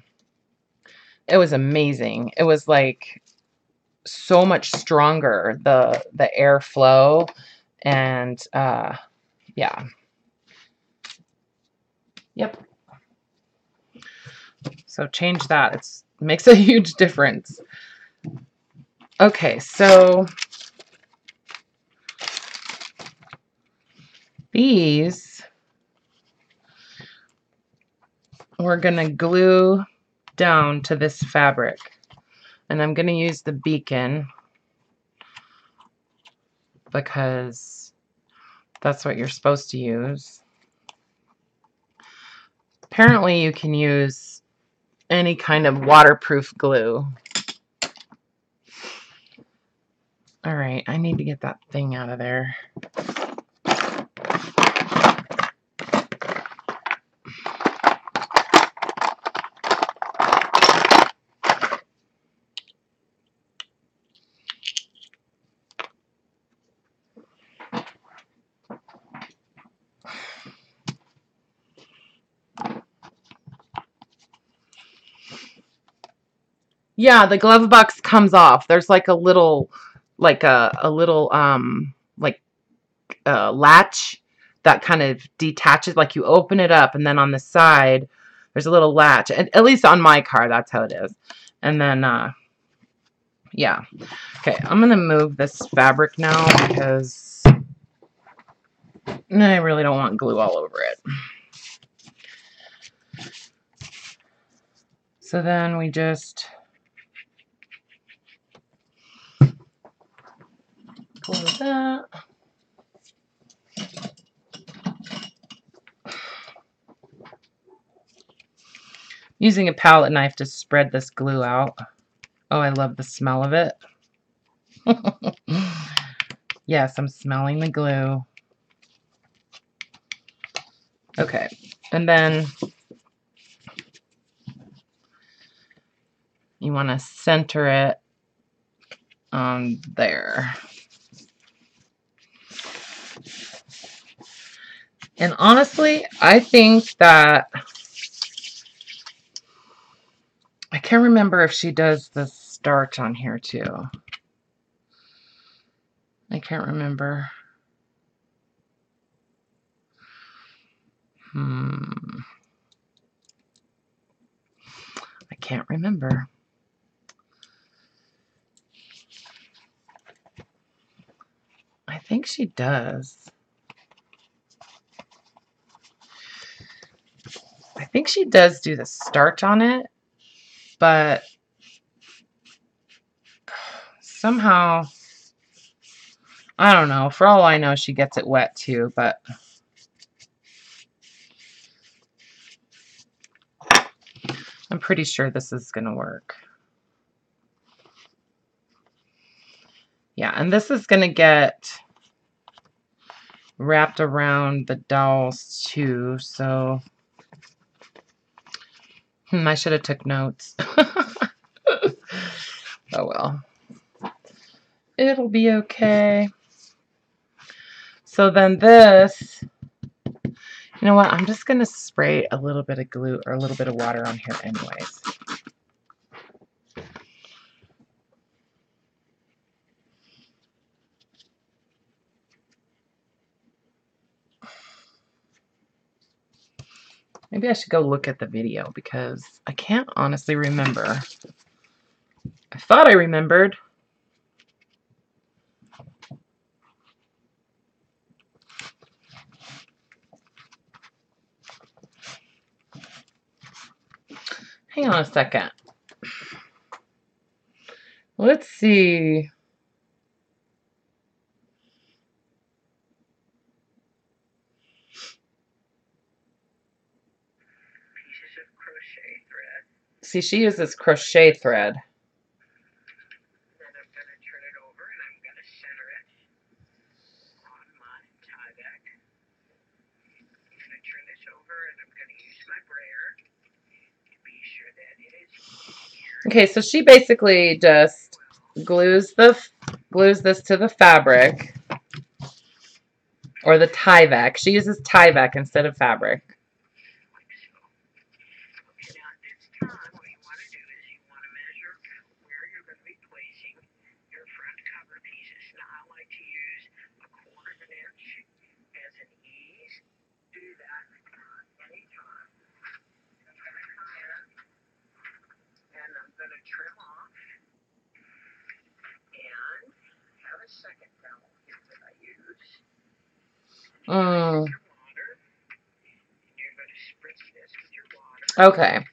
it was amazing. It was like so much stronger, the airflow, and yeah. Yep. So change that. It makes a huge difference. Okay, so these we're gonna glue down to this fabric, and I'm gonna use the beacon because that's what you're supposed to use. Apparently you can use any kind of waterproof glue. All right, I need to get that thing out of there. Yeah, the glove box comes off. There's like a little, like a little like latch that kind of detaches. Like you open it up, and then on the side there's a little latch. And at least on my car, that's how it is. And then yeah. Okay, I'm gonna move this fabric now because I really don't want glue all over it. So then we just close that. Using a palette knife to spread this glue out. Oh, I love the smell of it. Yes, I'm smelling the glue. Okay, and then you want to center it on there. And honestly, I think that I can't remember if she does the starch on here too. I can't remember. I can't remember. I think she does. I think she does do the starch on it, but somehow, I don't know. For all I know, she gets it wet too, but I'm pretty sure this is going to work. Yeah, and this is going to get wrapped around the dolls too, so I should have took notes. Oh well. It'll be okay. So then this, you know what, I'm just going to spray a little bit of glue or a little bit of water on here anyways. Maybe I should go look at the video because I can't honestly remember. I thought I remembered. Hang on a second. Let's see. Pieces of crochet thread. See, she uses crochet thread. Then I'm going to turn it over and I'm going to center it on my tie back. I'm going to turn this over and I'm going to use my brayer to be sure that it is here. Okay, so she basically just glues this to the fabric or the tie back. She uses tie back instead of fabric. Like so. Okay, now at this time, what you want to do is you want to measure where you're going to be placing your front cover pieces. Now, I like to use 1/4 of an inch as an ease. Do that anytime. I'm going to come in and I'm going to trim off and have a second dowel here that I use. Mm. Your water, and you're going to spritz this with your water. Okay. And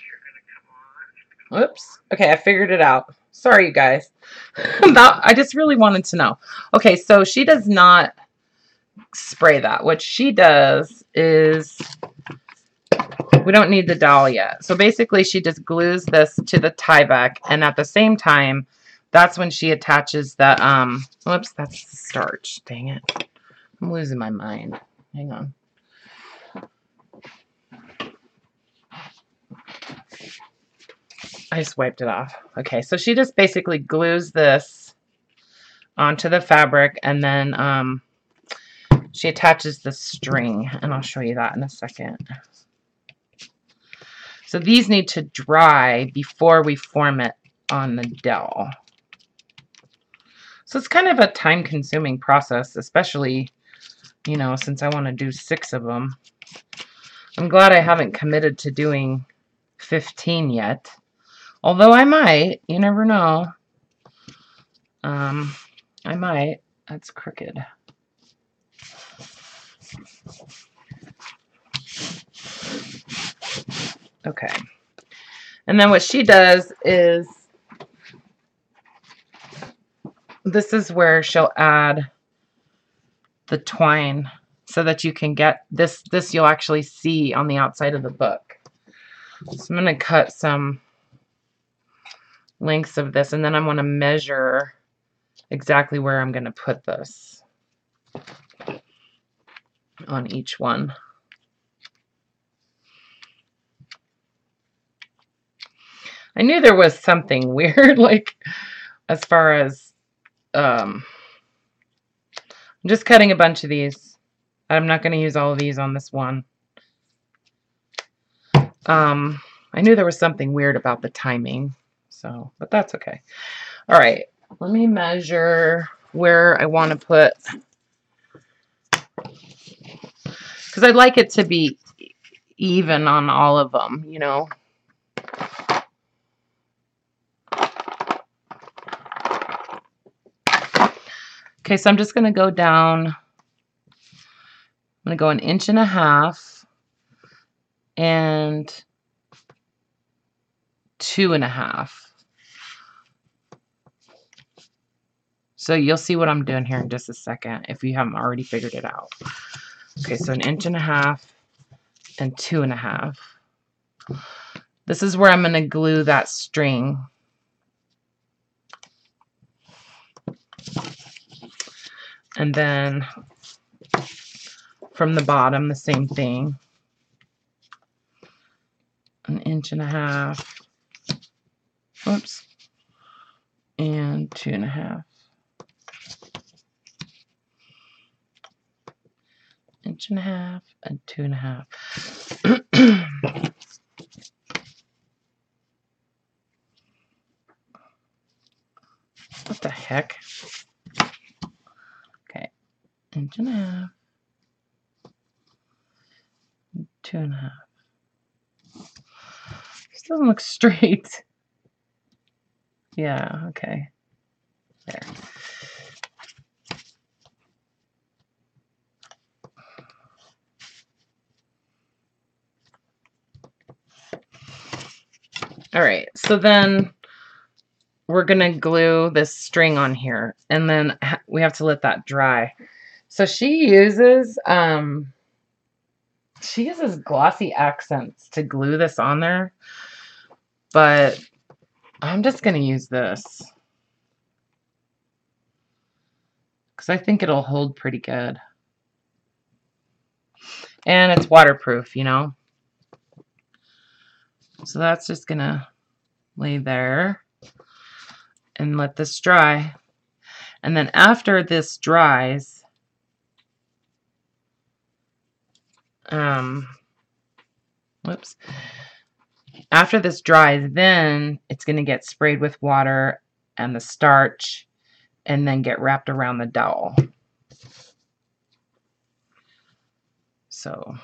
you're going to come on. Oops. Okay, I figured it out. Sorry, you guys. I just really wanted to know. Okay, so she does not spray that. What she does is, we don't need the dowel yet. So basically she just glues this to the tie back, and at the same time, that's when she attaches the, whoops, that's the starch. Dang it. I'm losing my mind. Hang on. I just wiped it off. Okay, so she just basically glues this onto the fabric, and then she attaches the string, and I'll show you that in a second. So these need to dry before we form it on the dowel. So it's kind of a time-consuming process, especially, you know, since I want to do 6 of them. I'm glad I haven't committed to doing 15 yet. Although I might. You never know. I might. That's crooked. Okay. And then what she does is, this is where she'll add the twine so that you can get this you'll actually see on the outside of the book. So I'm going to cut some lengths of this, and then I'm going to measure exactly where I'm going to put this on each one. I knew there was something weird, like as far as I'm just cutting a bunch of these. I'm not going to use all of these on this one. I knew there was something weird about the timing, so, but that's okay. All right, let me measure where I want to put, because I'd like it to be even on all of them, you know. Okay, so I'm just going to go down. I'm going to go 1.5 inches and 2.5 inches. So you'll see what I'm doing here in just a second if you haven't already figured it out. Okay, so 1.5 inches and 2.5 inches. This is where I'm going to glue that string. And then from the bottom, the same thing. 1.5 inches. Oops. And 2.5 inches. 1.5 inches and 2.5 inches. What the heck? Okay, 1.5 inches 2.5. This doesn't look straight. Yeah, okay. There. All right, so then we're gonna glue this string on here, and then we have to let that dry. So she uses glossy accents to glue this on there, but I'm just gonna use this because I think it'll hold pretty good. And it's waterproof, you know. So that's just gonna lay there and let this dry. And then after this dries, whoops. After this dries, then it's gonna get sprayed with water and the starch and then get wrapped around the dowel. So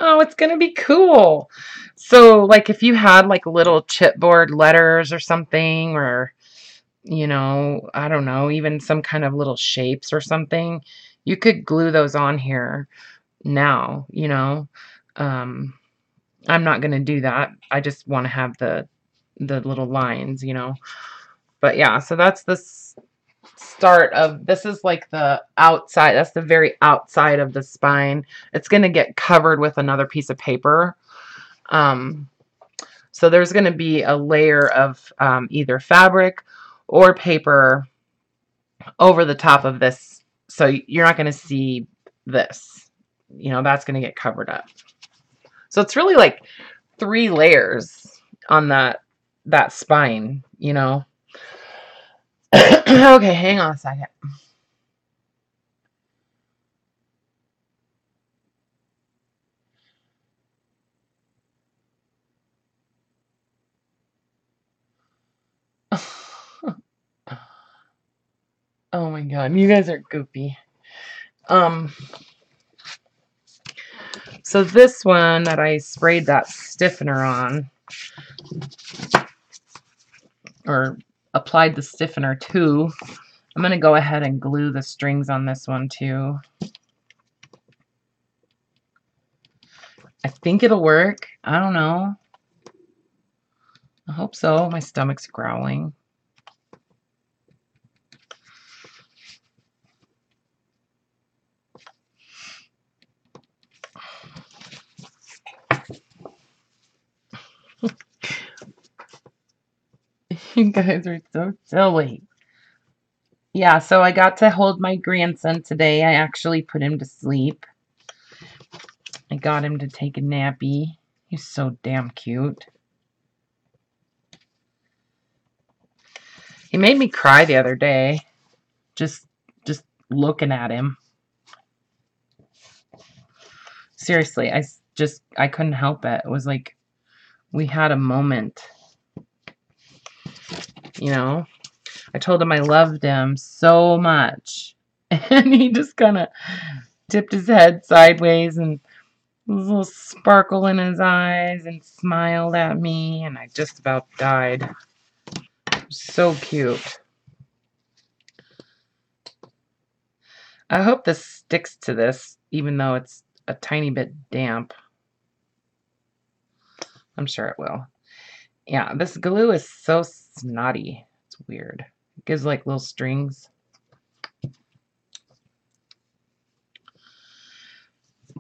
oh, it's gonna be cool. So like if you had like little chipboard letters or something, or you know, I don't know, even some kind of little shapes or something, you could glue those on here now, you know. I'm not gonna do that. I just want to have the little lines, you know. But yeah, so that's the start of, this is like the outside, that's the very outside of the spine. It's going to get covered with another piece of paper. So there's going to be a layer of either fabric or paper over the top of this. So you're not going to see this, you know, that's going to get covered up. So it's really like 3 layers on that spine, you know. Okay, hang on a second. Oh my god, you guys are goofy. So this one that I sprayed that stiffener on, or applied the stiffener to, I'm going to go ahead and glue the strings on this one too. I think it'll work. I don't know. I hope so. My stomach's growling. You guys are so silly. Yeah, so I got to hold my grandson today. I actually put him to sleep. I got him to take a nappy. He's so damn cute. He made me cry the other day. Just looking at him. Seriously, I couldn't help it. It was like we had a moment. You know? I told him I loved him so much. And he just kind of tipped his head sideways and a little sparkle in his eyes and smiled at me, and I just about died. So cute. I hope this sticks to this, even though it's a tiny bit damp. I'm sure it will. Yeah, this glue is so snotty. It's weird. It gives like little strings. I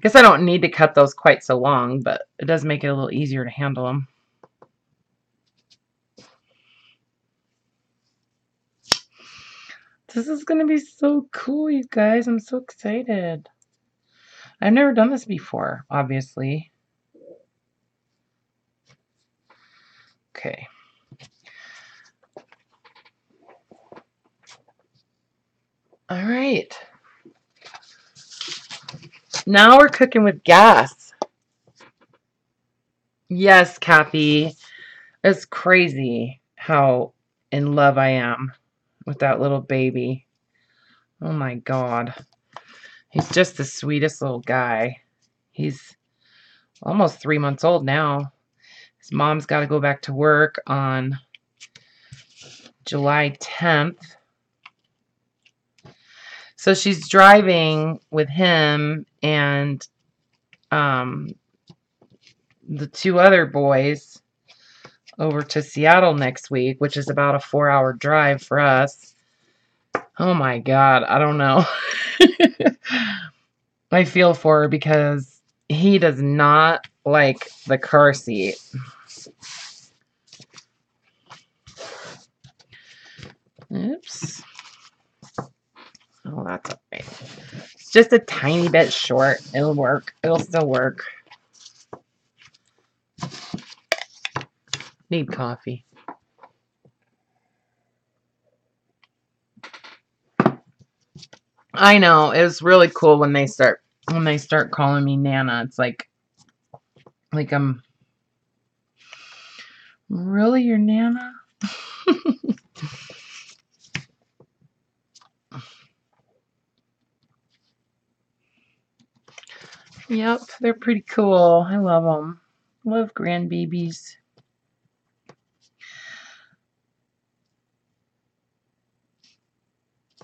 guess I don't need to cut those quite so long, but it does make it a little easier to handle them. This is going to be so cool, you guys. I'm so excited. I've never done this before, obviously. Okay. All right. Now we're cooking with gas. Yes, Kathy. It's crazy how in love I am with that little baby. Oh my God. He's just the sweetest little guy. He's almost 3 months old now. His mom's got to go back to work on July 10th. So she's driving with him and the 2 other boys over to Seattle next week, which is about a 4-hour drive for us. Oh my God, I don't know. I feel for her because he does not like the car seat. Oops. Oh, that's okay. It's just a tiny bit short. It'll work. It'll still work. Need coffee. I know. It was really cool when they start calling me Nana. It's like I'm really your Nana? Yep, they're pretty cool. I love them. Love grandbabies.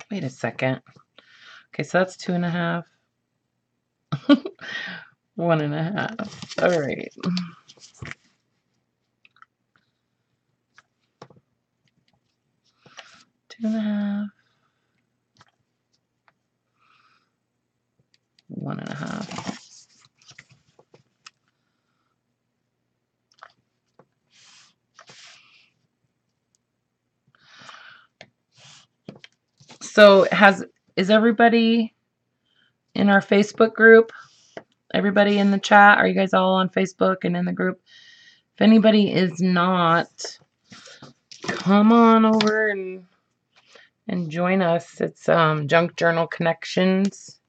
Wait a second. Okay, so that's 2.5. 1.5. All right. 2.5. 1.5. So is everybody in our Facebook group? Everybody in the chat? Are you guys all on Facebook and in the group? If anybody is not, come on over and join us. It's Junk Journal Connections.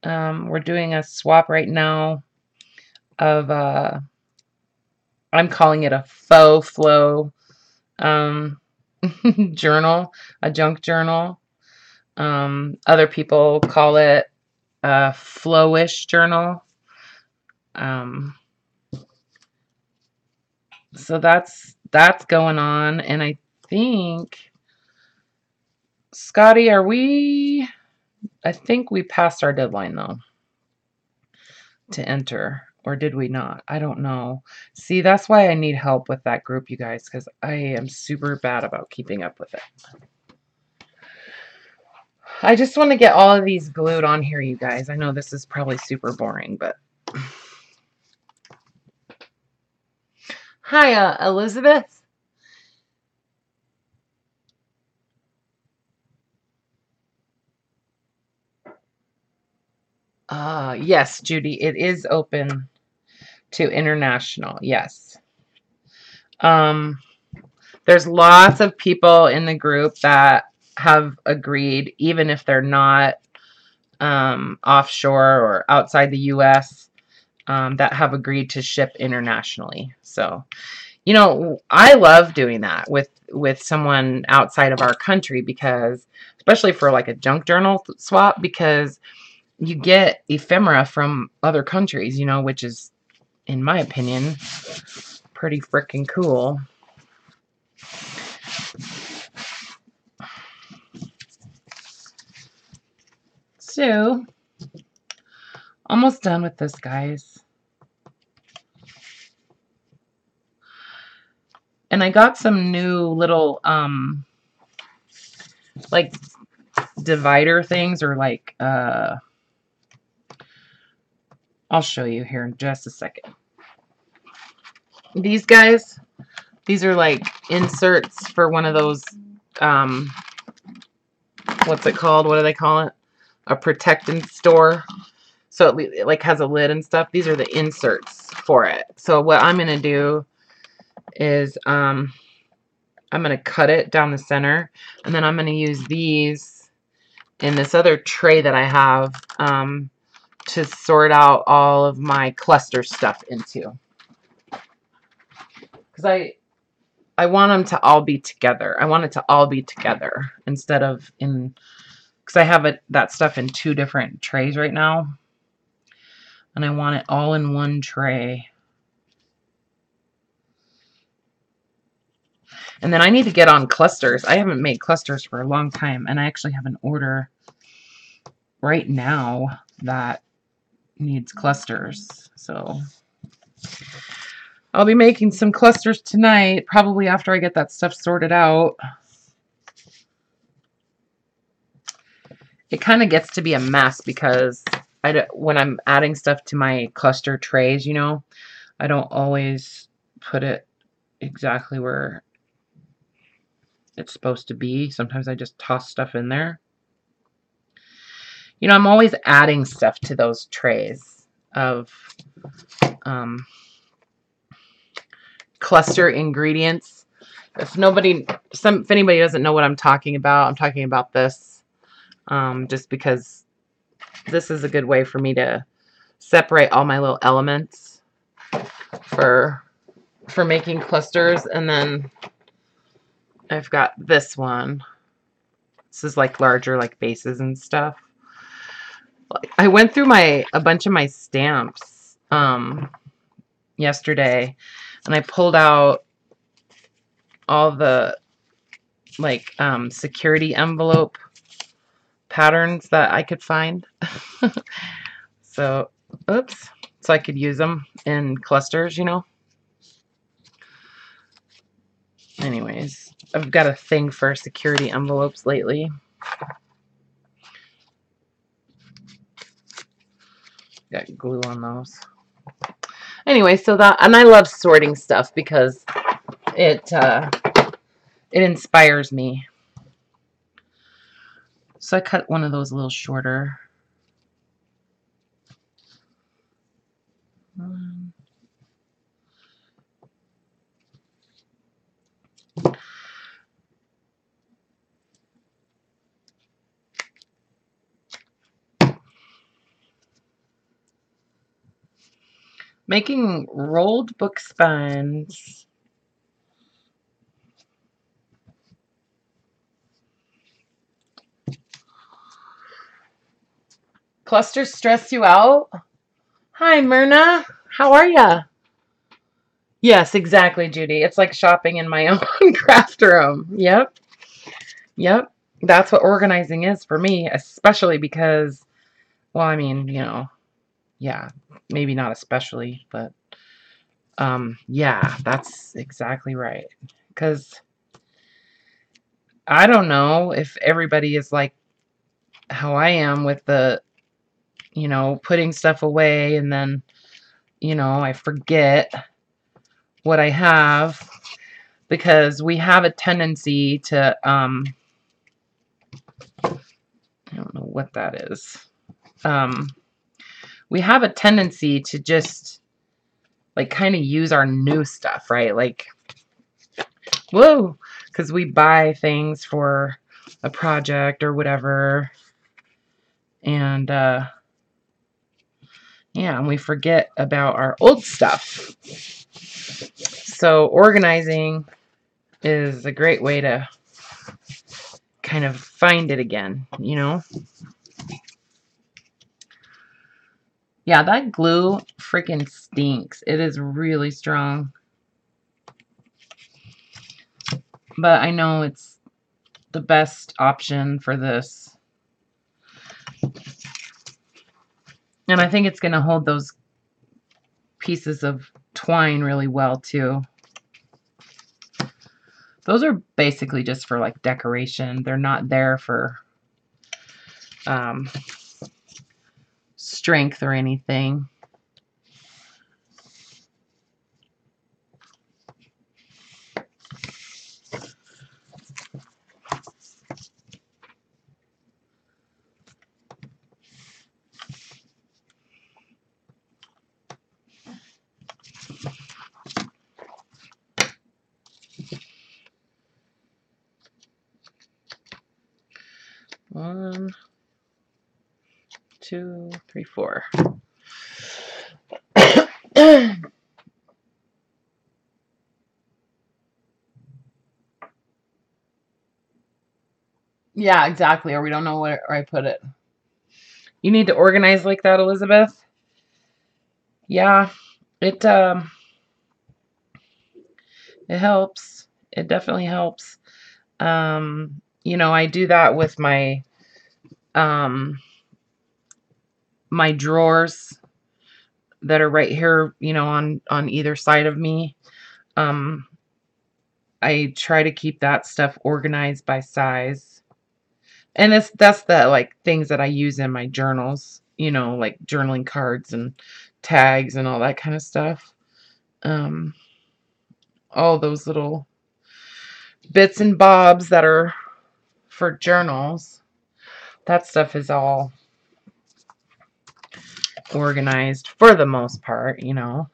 We're doing a swap right now of I'm calling it a faux flow journal, a junk journal. Other people call it a flowish journal. So that's going on, and I think, Scotty, I think we passed our deadline though to enter, or did we not? I don't know. See, that's why I need help with that group, you guys, because I am super bad about keeping up with it. I just want to get all of these glued on here, you guys. I know this is probably super boring, but hi, Elizabeth. Yes, Judy, it is open to international. Yes. There's lots of people in the group that have agreed, even if they're not offshore or outside the U.S., that have agreed to ship internationally. So, you know, I love doing that with someone outside of our country, because, especially for like a junk journal swap, because you get ephemera from other countries, you know, which is, in my opinion, pretty freaking cool. So, almost done with this, guys. And I got some new little, like, divider things, or like, I'll show you here in just a second. These guys, these are like inserts for one of those, what's it called? What do they call it? A protectant store. So it like has a lid and stuff. These are the inserts for it. So what I'm going to do is, I'm going to cut it down the center, and then I'm going to use these in this other tray that I have, to sort out all of my cluster stuff into. Because I want them to all be together. I want it to all be together instead of in, because I have that stuff in 2 different trays right now. And I want it all in one tray. And then I need to get on clusters. I haven't made clusters for a long time. And I actually have an order right now that needs clusters. So I'll be making some clusters tonight, probably after I get that stuff sorted out. It kind of gets to be a mess because when I'm adding stuff to my cluster trays, you know, I don't always put it exactly where it's supposed to be. Sometimes I just toss stuff in there. You know, I'm always adding stuff to those trays of cluster ingredients. If anybody doesn't know what I'm talking about this just because this is a good way for me to separate all my little elements for making clusters. And then I've got this one. This is like larger, like bases and stuff. I went through a bunch of my stamps yesterday, and I pulled out all the like security envelope patterns that I could find. So, oops. So I could use them in clusters, you know. Anyways, I've got a thing for security envelopes lately. Got glue on those. Anyway, so that, and I love sorting stuff because it inspires me. So I cut one of those a little shorter. Making rolled book spines. Clusters stress you out? Hi, Myrna. How are ya? Yes, exactly, Judy. It's like shopping in my own craft room. Yep. Yep. That's what organizing is for me, especially because, well, I mean, you know, yeah, maybe not especially, but yeah, that's exactly right. Because I don't know if everybody is like how I am with the, you know, putting stuff away and then, you know, I forget what I have because we have a tendency to, I don't know what that is. We have a tendency to just like kind of use our new stuff, right? Like, whoa, because we buy things for a project or whatever. And, yeah, and we forget about our old stuff. So organizing is a great way to kind of find it again, you know? Yeah, that glue freaking stinks. It is really strong. But I know it's the best option for this. And I think it's going to hold those pieces of twine really well too. Those are basically just for like decoration. They're not there for strength or anything. One, two, three, four. Yeah, exactly. Or we don't know where I put it. You need to organize like that, Elizabeth. Yeah, it it helps. It definitely helps. You know, I do that with um my drawers that are right here, you know, on either side of me. Um I try to keep that stuff organized by size. And that's the like things that I use in my journals, you know, like journaling cards and tags and all that kind of stuff. Um all those little bits and bobs that are for journals. That stuff is all organized for the most part, you know.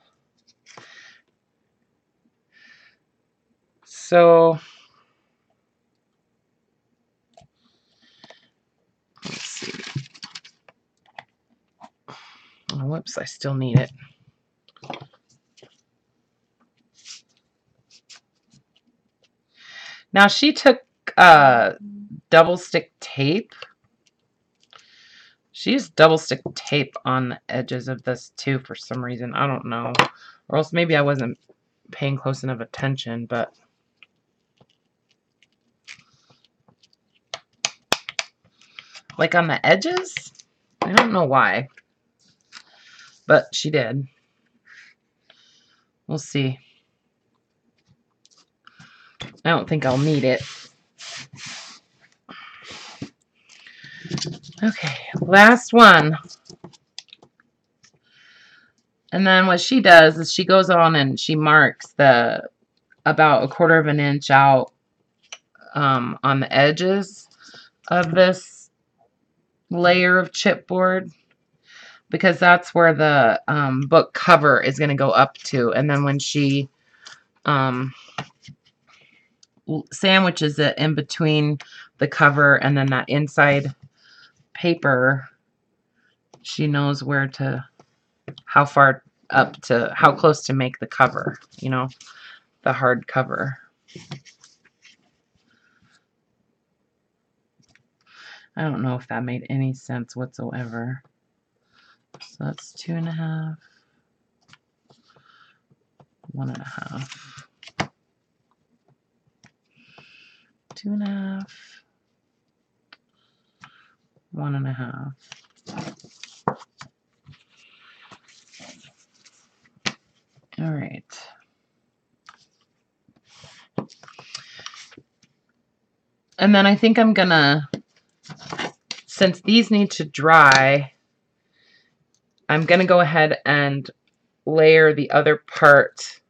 So let's see. Oh, whoops, I still need it. Now she took double stick tape. She used double stick tape on the edges of this too for some reason. I don't know. Or else maybe I wasn't paying close enough attention, but like on the edges? I don't know why. But she did. We'll see. I don't think I'll need it. Okay, last one. And then what she does is she goes on and she marks the about 1/4 of an inch out on the edges of this layer of chipboard, because that's where the book cover is going to go up to. And then when she sandwiches it in between the cover and then that inside paper, she knows where to, how far up to, how close to make the cover, you know, the hard cover. I don't know if that made any sense whatsoever. So that's 2.5, 1.5, 2.5, 1.5. All right. And then I think I'm gonna, since these need to dry, I'm gonna go ahead and layer the other part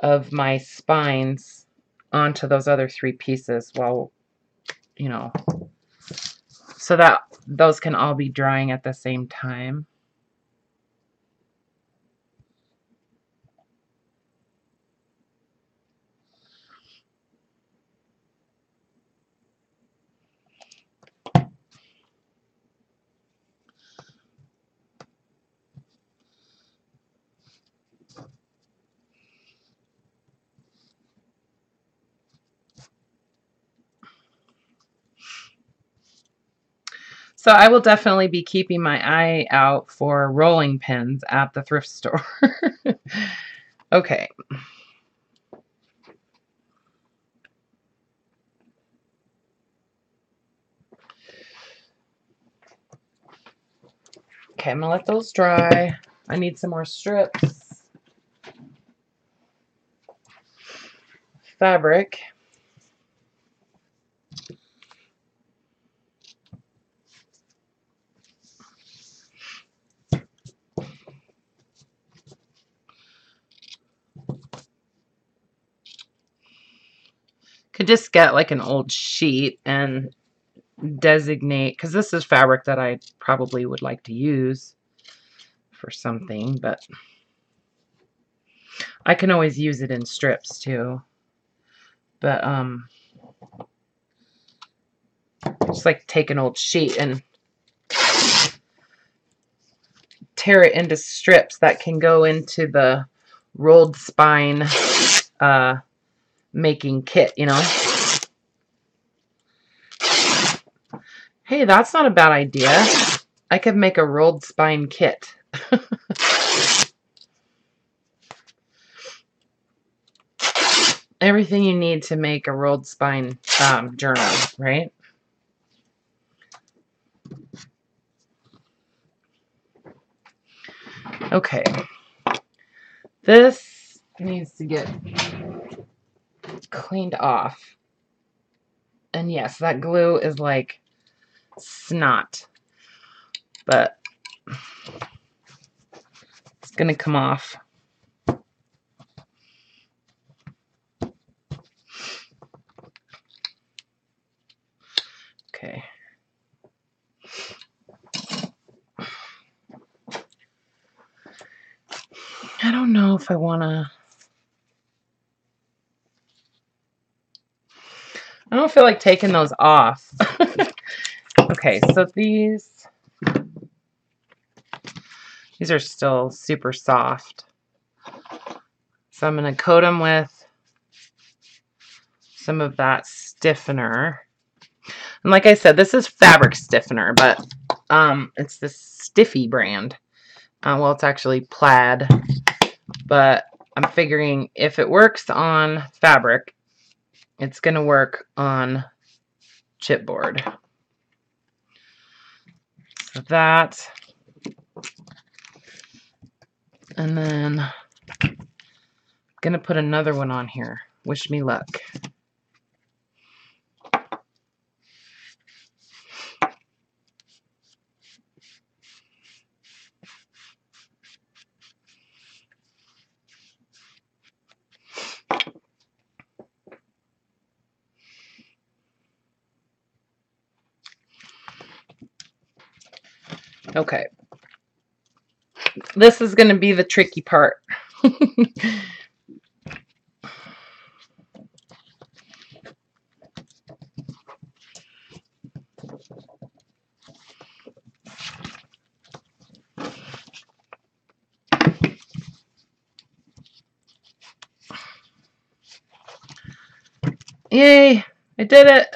of my spines onto those other 3 pieces while, you know, so that those can all be drying at the same time. So I will definitely be keeping my eye out for rolling pins at the thrift store. Okay. Okay, I'm gonna let those dry. I need some more strips. Fabric. Could just get like an old sheet and designate, because this is fabric that I probably would like to use for something, but I can always use it in strips too. But just like take an old sheet and tear it into strips that can go into the rolled spine making kit, you know. Hey, that's not a bad idea. I could make a rolled spine kit. Everything you need to make a rolled spine journal, right? Okay. This needs to get cleaned off. And yes, that glue is like snot. But it's going to come off. Okay. I don't know if I want to... I don't feel like taking those off. Okay, so these are still super soft. So I'm going to coat them with some of that stiffener. And like I said, this is fabric stiffener, but it's this Stiffy brand. Well, it's actually plaid, but I'm figuring if it works on fabric, it's going to work on chipboard. So that, and then I'm going to put another one on here. Wish me luck. Okay. This is going to be the tricky part. Yay, I did it.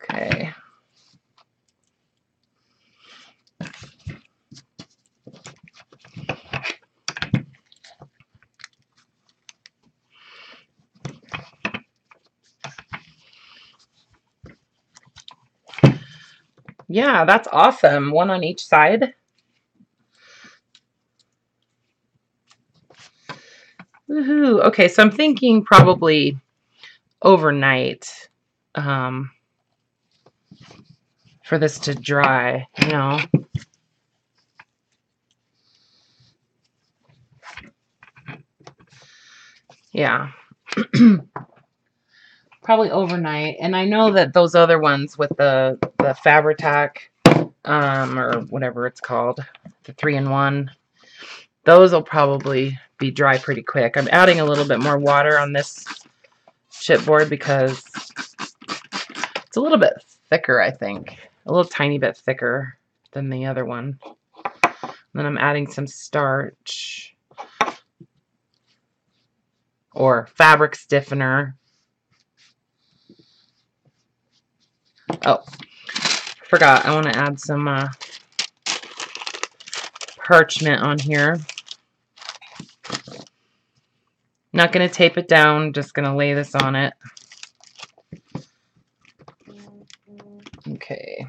Okay. Yeah, that's awesome. One on each side. Woohoo. Okay, so I'm thinking probably overnight for this to dry, you know. Yeah. Probably overnight. And I know that those other ones with the Fabri-Tac or whatever it's called, the 3-in-1, those will probably be dry pretty quick. I'm adding a little bit more water on this chipboard because it's a little bit thicker, I think. A little tiny bit thicker than the other one. And then I'm adding some starch or fabric stiffener. Oh, forgot. I want to add some parchment on here. Not going to tape it down, just going to lay this on it. Okay.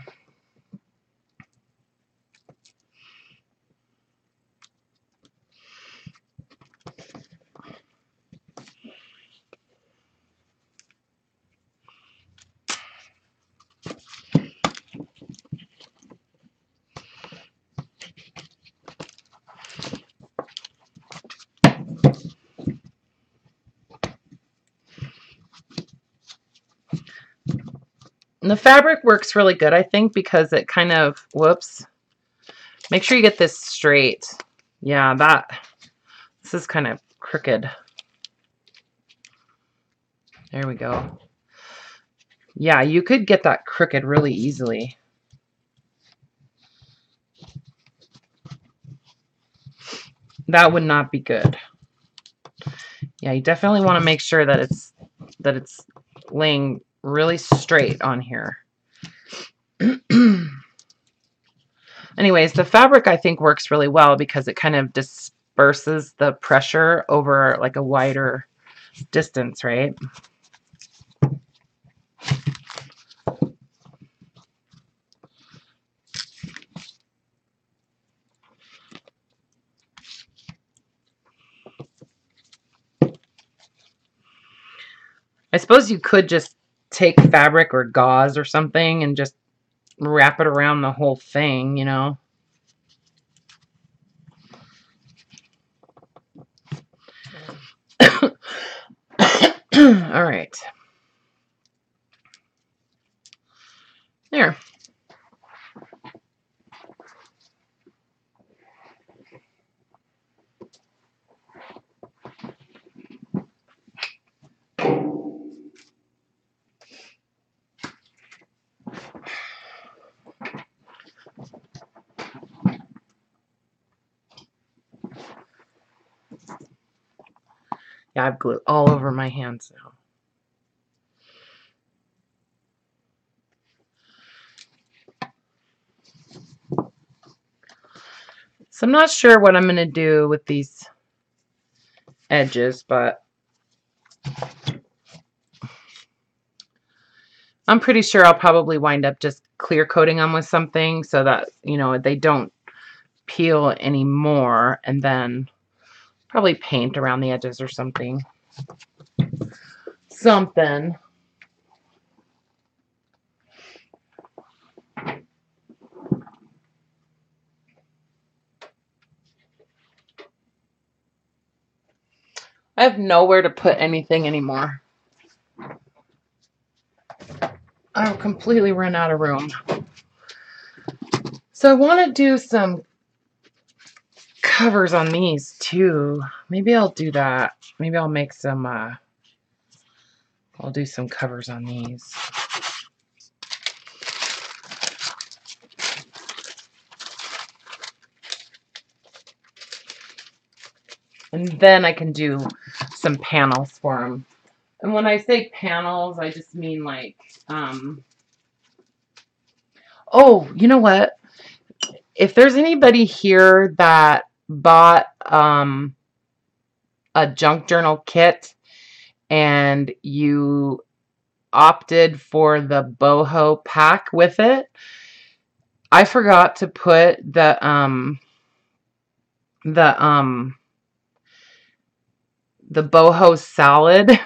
And the fabric works really good, I think, because it kind of, whoops. Make sure you get this straight. Yeah, this is kind of crooked. There we go. Yeah, you could get that crooked really easily. That would not be good. Yeah, you definitely want to make sure that it's laying really straight on here. Anyways, the fabric I think works really well because it kind of disperses the pressure over like a wider distance, right? I suppose you could just take fabric or gauze or something and just wrap it around the whole thing, you know. All right. There. Yeah, I've glue all over my hands now. So I'm not sure what I'm going to do with these edges, but I'm pretty sure I'll probably wind up just clear coating them with something so that, you know, they don't peel anymore, and then probably paint around the edges or something. I have nowhere to put anything anymore. I've completely run out of room. So I want to do some covers on these too. Maybe I'll do that. Maybe I'll make some, I'll do some covers on these. And then I can do some panels for them. And when I say panels, I just mean like, oh, you know what? If there's anybody here that bought a junk journal kit and you opted for the boho pack with it, I forgot to put the boho salad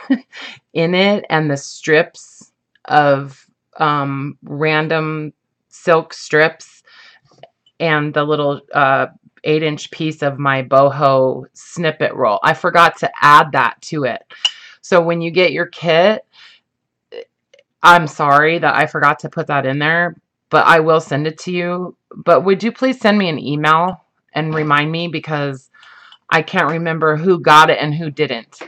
in it, and the strips of random silk strips, and the little 8-inch piece of my boho snippet roll. I forgot to add that to it. So when you get your kit, I'm sorry that I forgot to put that in there, but I will send it to you. But would you please send me an email and remind me, because I can't remember who got it and who didn't.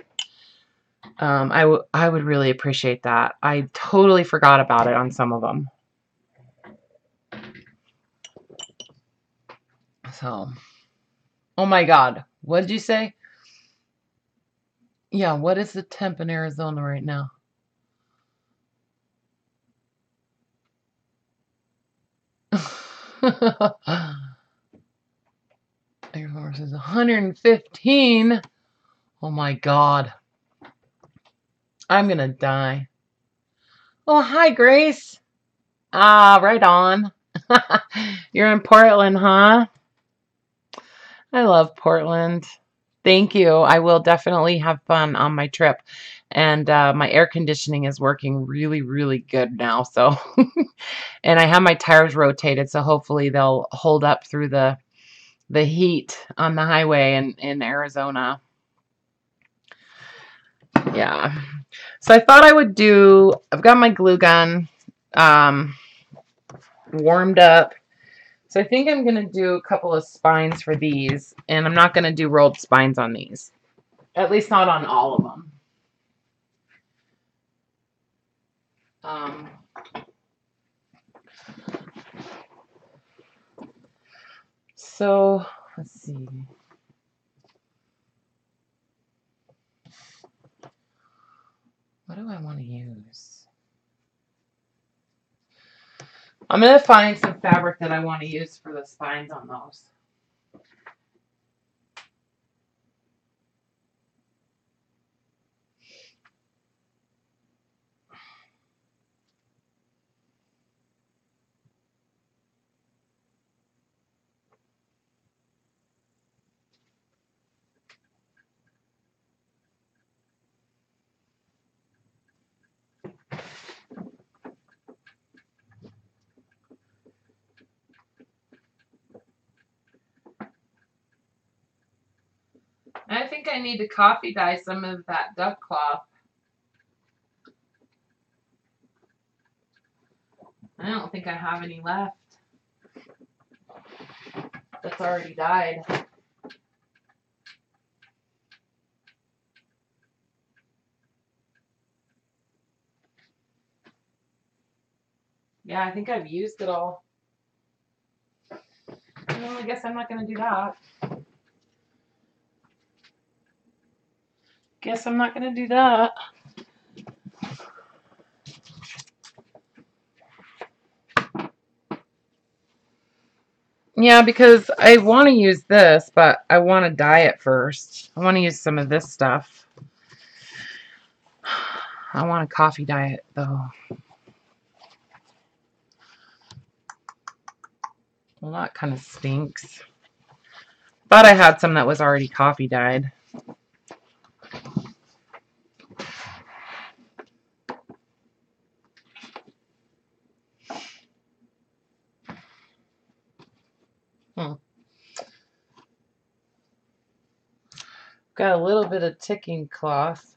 I would really appreciate that. I totally forgot about it on some of them. So, oh my God, what did you say? Yeah, what is the temp in Arizona right now? Air Force is 115. Oh my God. I'm gonna die. Oh, hi, Grace. Ah, right on. You're in Portland, huh? I love Portland. Thank you. I will definitely have fun on my trip. And my air conditioning is working really, really good now. So, and I have my tires rotated, so hopefully they'll hold up through the heat on the highway in Arizona. Yeah. So I thought I would do, I've got my glue gun warmed up. So I think I'm going to do a couple of spines for these, and I'm not going to do rolled spines on these. At least not on all of them. So let's see. What do I want to use? I'm going to find some fabric that I want to use for the spines on those. I think I need to coffee dye some of that duck cloth. I don't think I have any left that's already dyed. Yeah, I think I've used it all. Well, I guess I'm not going to do that. Guess I'm not going to do that. Yeah, because I want to use this, but I want to dye it first. I want to use some of this stuff. I want to coffee dye it, though. Well, that kind of stinks. But I had some that was already coffee dyed. Got a little bit of ticking cloth.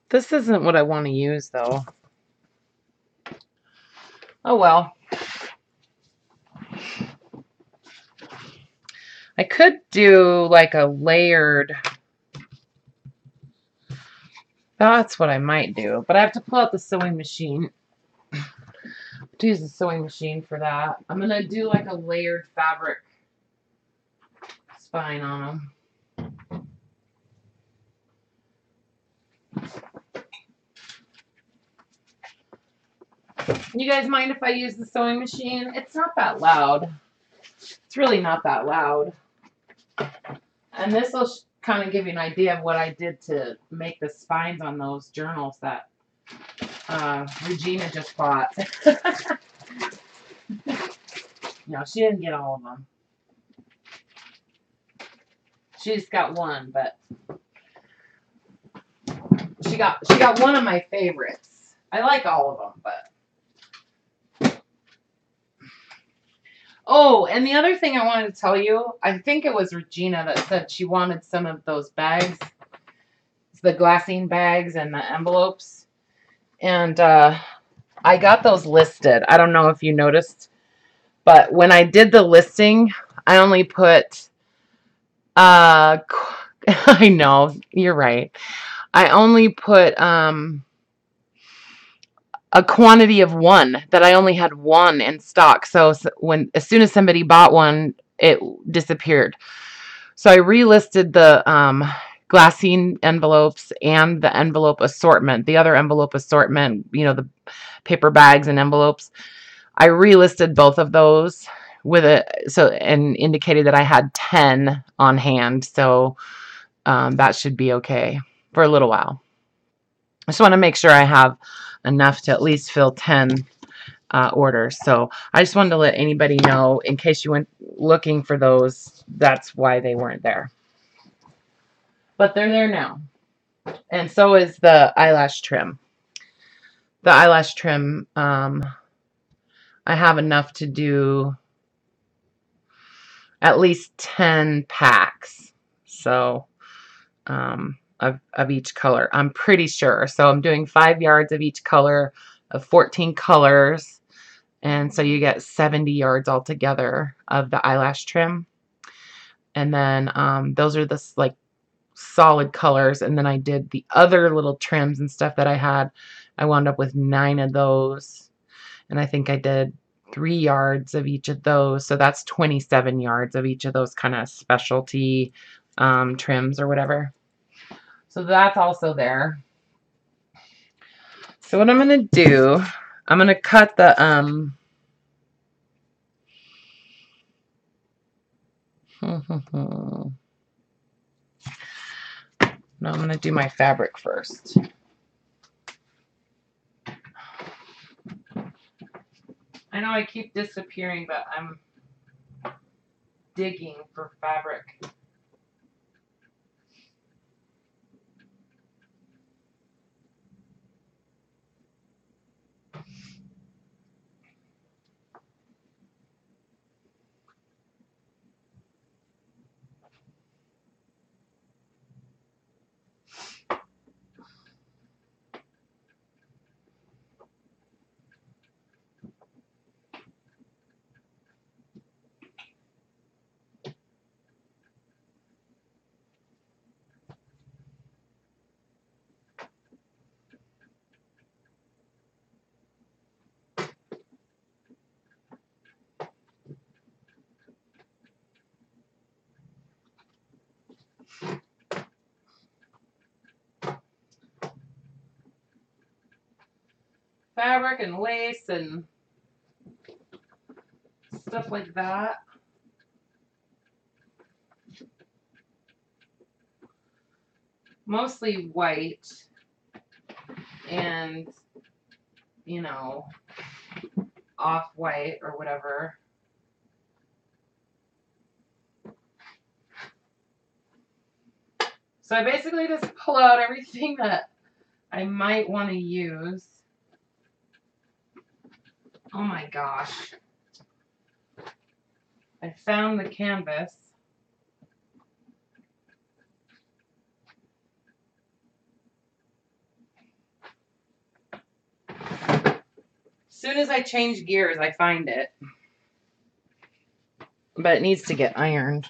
This isn't what I want to use, though. Oh well. I could do like a layered. That's what I might do, but I have to pull out the sewing machine. To use the sewing machine for that. I'm gonna do like a layered fabric spine on them. You guys mind if I use the sewing machine? It's not that loud. It's really not that loud. And this will kind of give you an idea of what I did to make the spines on those journals that Regina just bought. No, she didn't get all of them. She just got one, but she got one of my favorites. I like all of them, but. Oh, and the other thing I wanted to tell you, I think it was Regina that said she wanted some of those bags, the glassine bags and the envelopes. And I got those listed. I don't know if you noticed, but when I did the listing, I only put, I know, you're right. I only put a quantity of one, that I only had one in stock. So as soon as somebody bought one, it disappeared. So I relisted the glassine envelopes and the envelope assortment, the other envelope assortment, you know, the paper bags and envelopes. I relisted both of those with and indicated that I had 10 on hand. So that should be okay for a little while. I just want to make sure I have enough to at least fill 10 orders. So I just wanted to let anybody know, in case you went looking for those, that's why they weren't there. But they're there now. And so is the eyelash trim. The eyelash trim, I have enough to do at least 10 packs. So of each color, I'm pretty sure. So I'm doing 5 yards of each color of 14 colors. And so you get 70 yards altogether of the eyelash trim. And then those are the like solid colors. And then I did the other little trims and stuff that I had. I wound up with 9 of those. And I think I did 3 yards of each of those. So that's 27 yards of each of those kind of specialty trims or whatever. So that's also there. So what I'm going to do, I'm going to cut the no, I'm going to do my fabric first. I know I keep disappearing, but I'm digging for fabric. Fabric and lace and stuff like that. Mostly white and, you know, off-white or whatever. So I basically just pull out everything that I might want to use. Oh my gosh. I found the canvas. As soon as I change gears, I find it. But it needs to get ironed.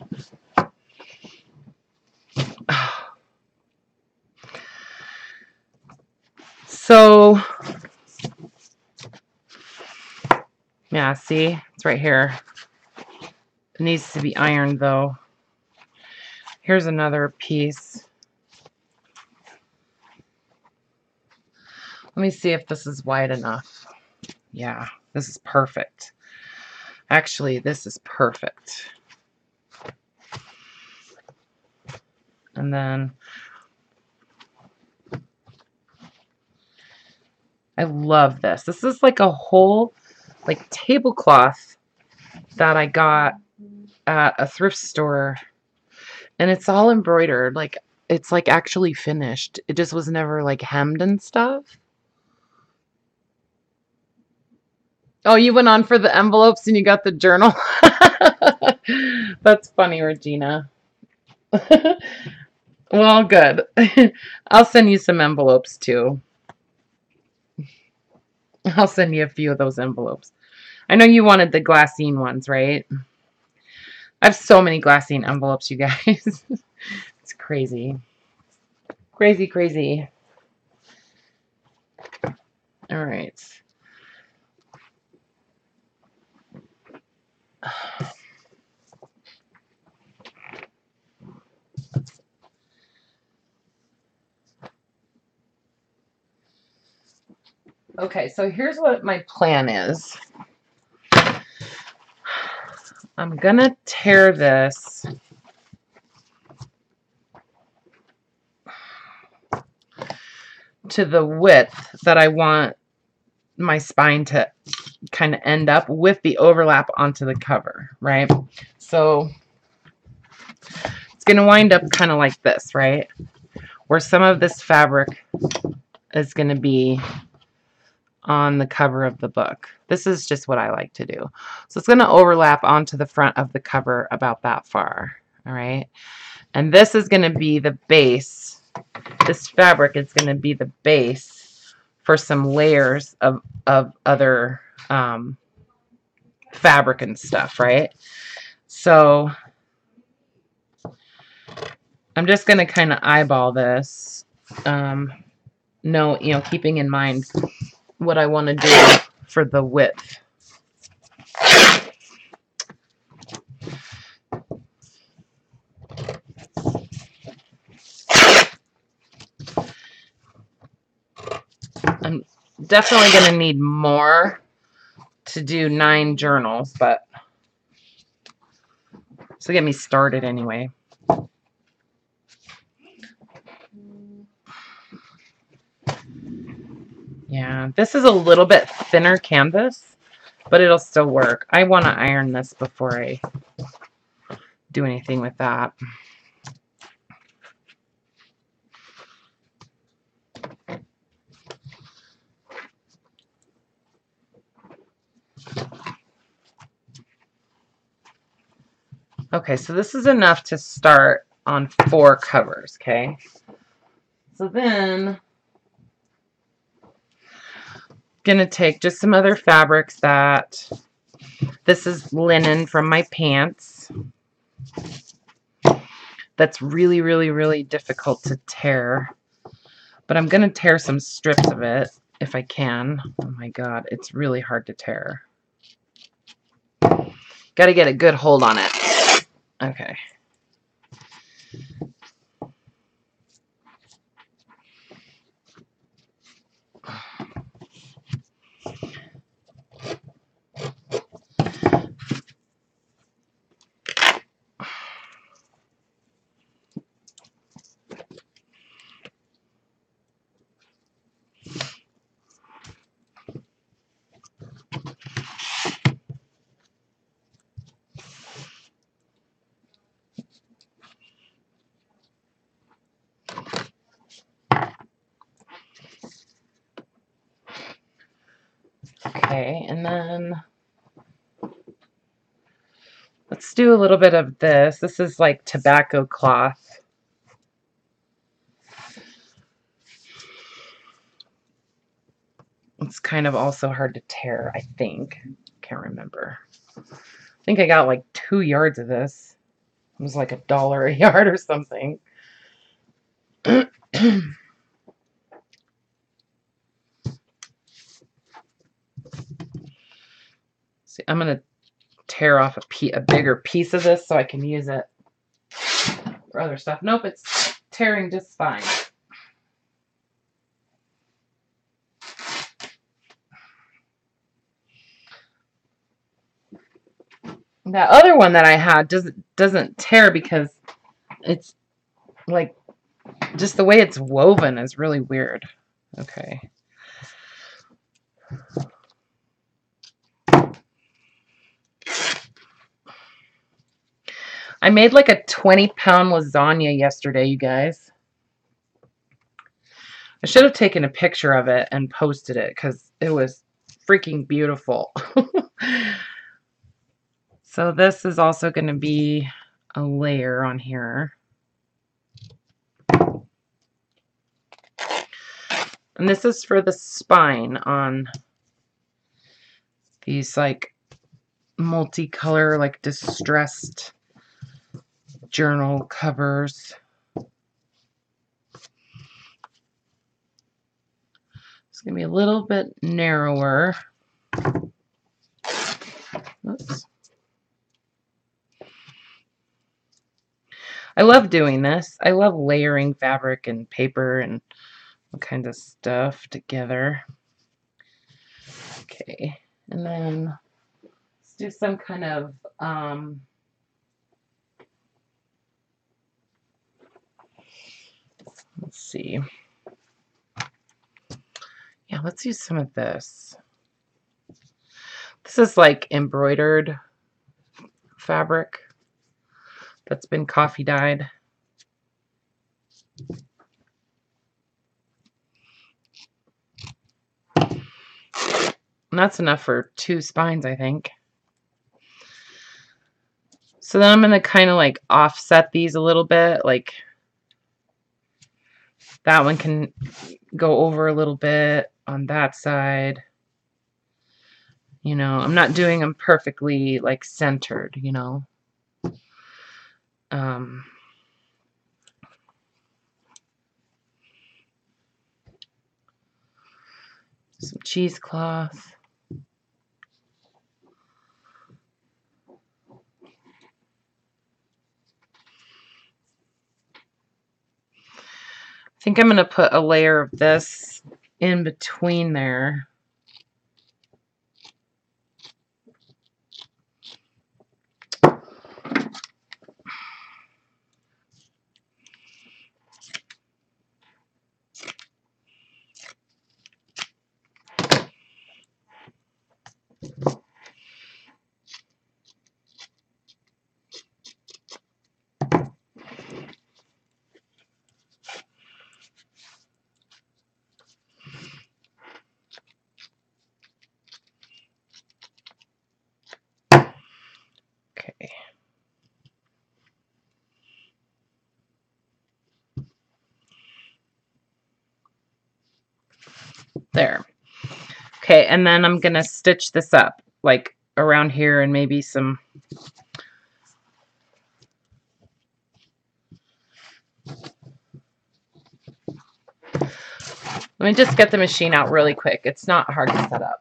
So, yeah, see? It's right here. It needs to be ironed, though. Here's another piece. Let me see if this is wide enough. Yeah, this is perfect. Actually, this is perfect. And then I love this. This is like a whole like tablecloth that I got at a thrift store, and it's all embroidered. Like it's like actually finished. It just was never like hemmed and stuff. Oh, you went on for the envelopes and you got the journal. That's funny, Regina. Well, good. I'll send you some envelopes too. I'll send you a few of those envelopes. I know you wanted the glassine ones, right? I have so many glassine envelopes, you guys. It's crazy. Crazy, crazy. All right. Okay, so here's what my plan is. I'm gonna tear this to the width that I want my spine to kind of end up with the overlap onto the cover, right? So it's gonna wind up kind of like this, right? Where some of this fabric is gonna be on the cover of the book. This is just what I like to do. So it's going to overlap onto the front of the cover about that far. All right. And this is going to be the base. This fabric is going to be the base for some layers of other fabric and stuff, right? So I'm just going to kind of eyeball this. Keeping in mind what I want to do for the width. definitely going to need more to do 9 journals, but so get me started anyway. Yeah, this is a little bit thinner canvas, but it'll still work. I want to iron this before I do anything with that. Okay, so this is enough to start on 4 covers, okay? So then, gonna take just some other fabrics that, this is linen from my pants. That's really, really, really difficult to tear. But I'm gonna tear some strips of it if I can. Oh my God, it's really hard to tear. Gotta get a good hold on it. Okay. Okay, and then let's do a little bit of this. This is like tobacco cloth. It's kind of also hard to tear, I think. Can't remember. I think I got like 2 yards of this. It was like $1 a yard or something. See, I'm going to tear off a bigger piece of this so I can use it for other stuff. Nope, it's tearing just fine. That other one that I had doesn't tear because it's like just the way it's woven is really weird. Okay. I made like a 20-pound lasagna yesterday, you guys. I should have taken a picture of it and posted it because it was freaking beautiful. So this is also going to be a layer on here. And this is for the spine on these like multicolor, like distressed journal covers. It's going to be a little bit narrower. Oops. I love doing this. I love layering fabric and paper and all kinds of stuff together. Okay, and then let's do some kind of let's see. Yeah, let's use some of this. This is like embroidered fabric that's been coffee dyed. And that's enough for 2 spines, I think. So then I'm going to kind of like offset these a little bit. Like that one can go over a little bit on that side. You know, I'm not doing them perfectly like centered, you know. Some cheesecloth. I think I'm going to put a layer of this in between there. Okay. There. Okay, and then I'm going to stitch this up, like around here and maybe some... Let me just get the machine out really quick. It's not hard to set up.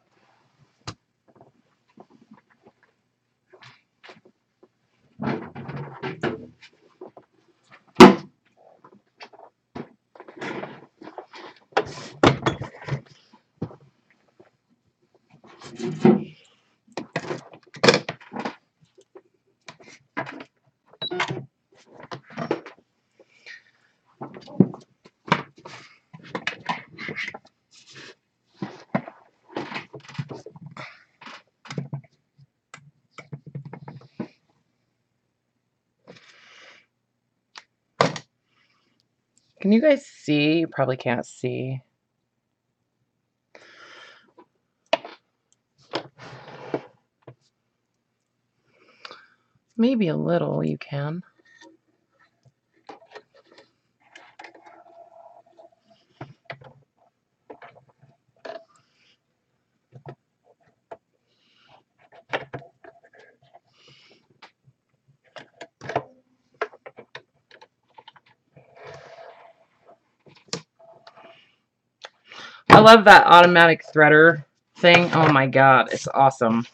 Can you guys see? You probably can't see. Maybe a little you can. I love that automatic threader thing. Oh my god, it's awesome.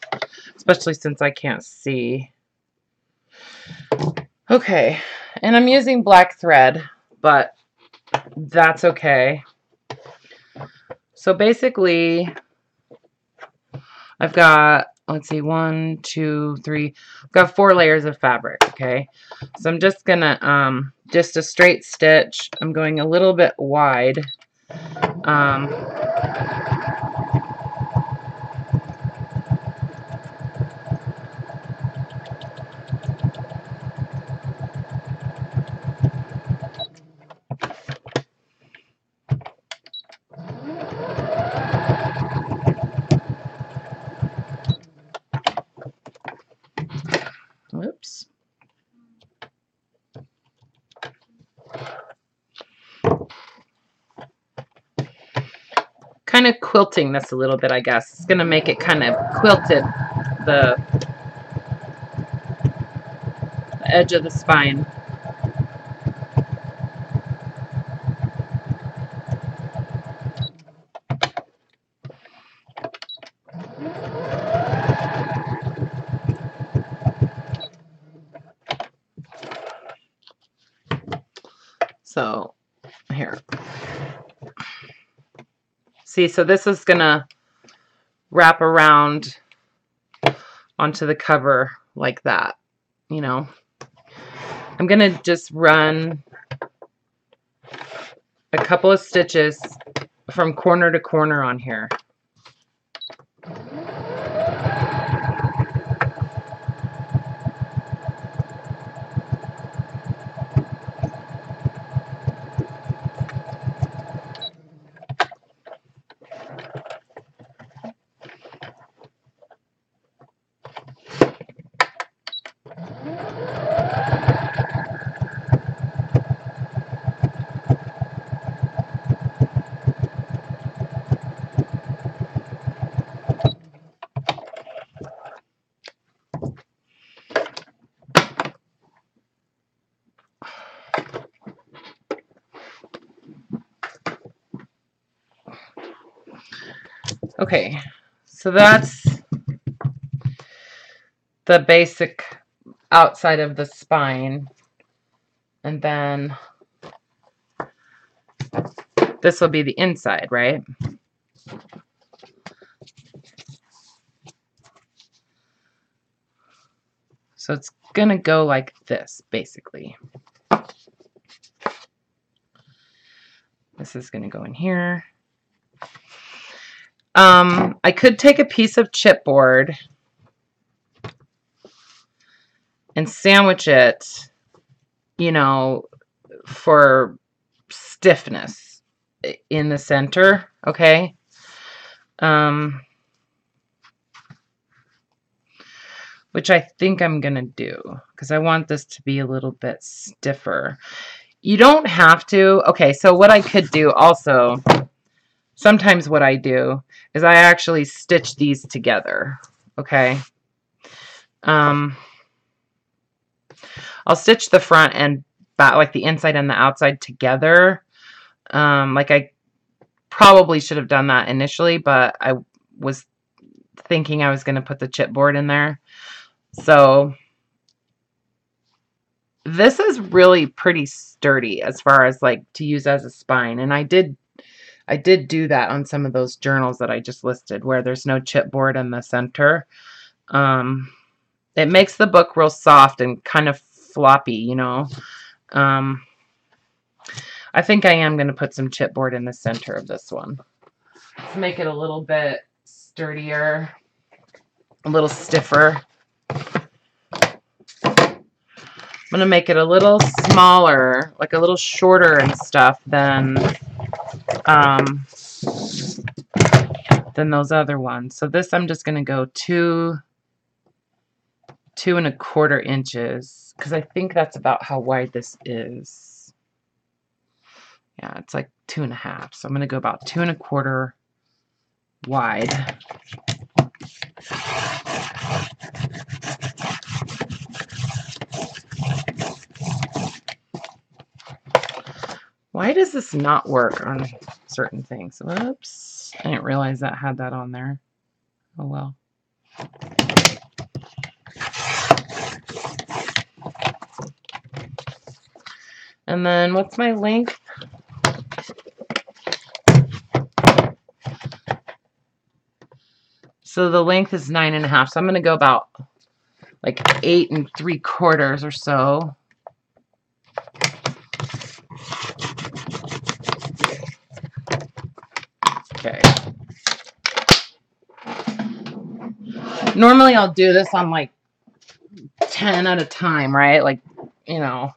Especially since I can't see. Okay, and I'm using black thread, but that's okay. So basically, I've got, let's see, 1, 2, 3, I've got 4 layers of fabric, okay? So I'm just gonna, just a straight stitch. I'm going a little bit wide. Whoops. Kind of quilting this a little bit, I guess. It's going to make it kind of quilted, the edge of the spine. So, here. See, so this is going to wrap around onto the cover like that, you know. I'm going to just run a couple of stitches from corner to corner on here. Okay, so that's the basic outside of the spine, and then this will be the inside, right? So it's going to go like this, basically. This is going to go in here. I could take a piece of chipboard and sandwich it, you know, for stiffness in the center, okay? Which I think I'm going to do because I want this to be a little bit stiffer. You don't have to. Okay, so what I could do also, sometimes what I do is I actually stitch these together, okay? I'll stitch the front and back, like the inside and the outside together. Like I probably should have done that initially, but I was thinking I was going to put the chipboard in there. So this is really pretty sturdy as far as like to use as a spine. And I did do that on some of those journals that I just listed where there's no chipboard in the center. It makes the book real soft and kind of floppy, you know. I think I am going to put some chipboard in the center of this one to make it a little bit sturdier, a little stiffer. I'm going to make it a little smaller, like a little shorter and stuff than those other ones. So this I'm just going to go 2 1/4 inches because I think that's about how wide this is. Yeah, it's like 2 1/2. So I'm going to go about 2 1/4 wide. Why does this not work on certain things? Whoops. I didn't realize that had that on there. Oh well. And then what's my length? So the length is 9 1/2. So I'm going to go about like 8 3/4 or so. Okay. Normally I'll do this on like 10 at a time, right? Like, you know,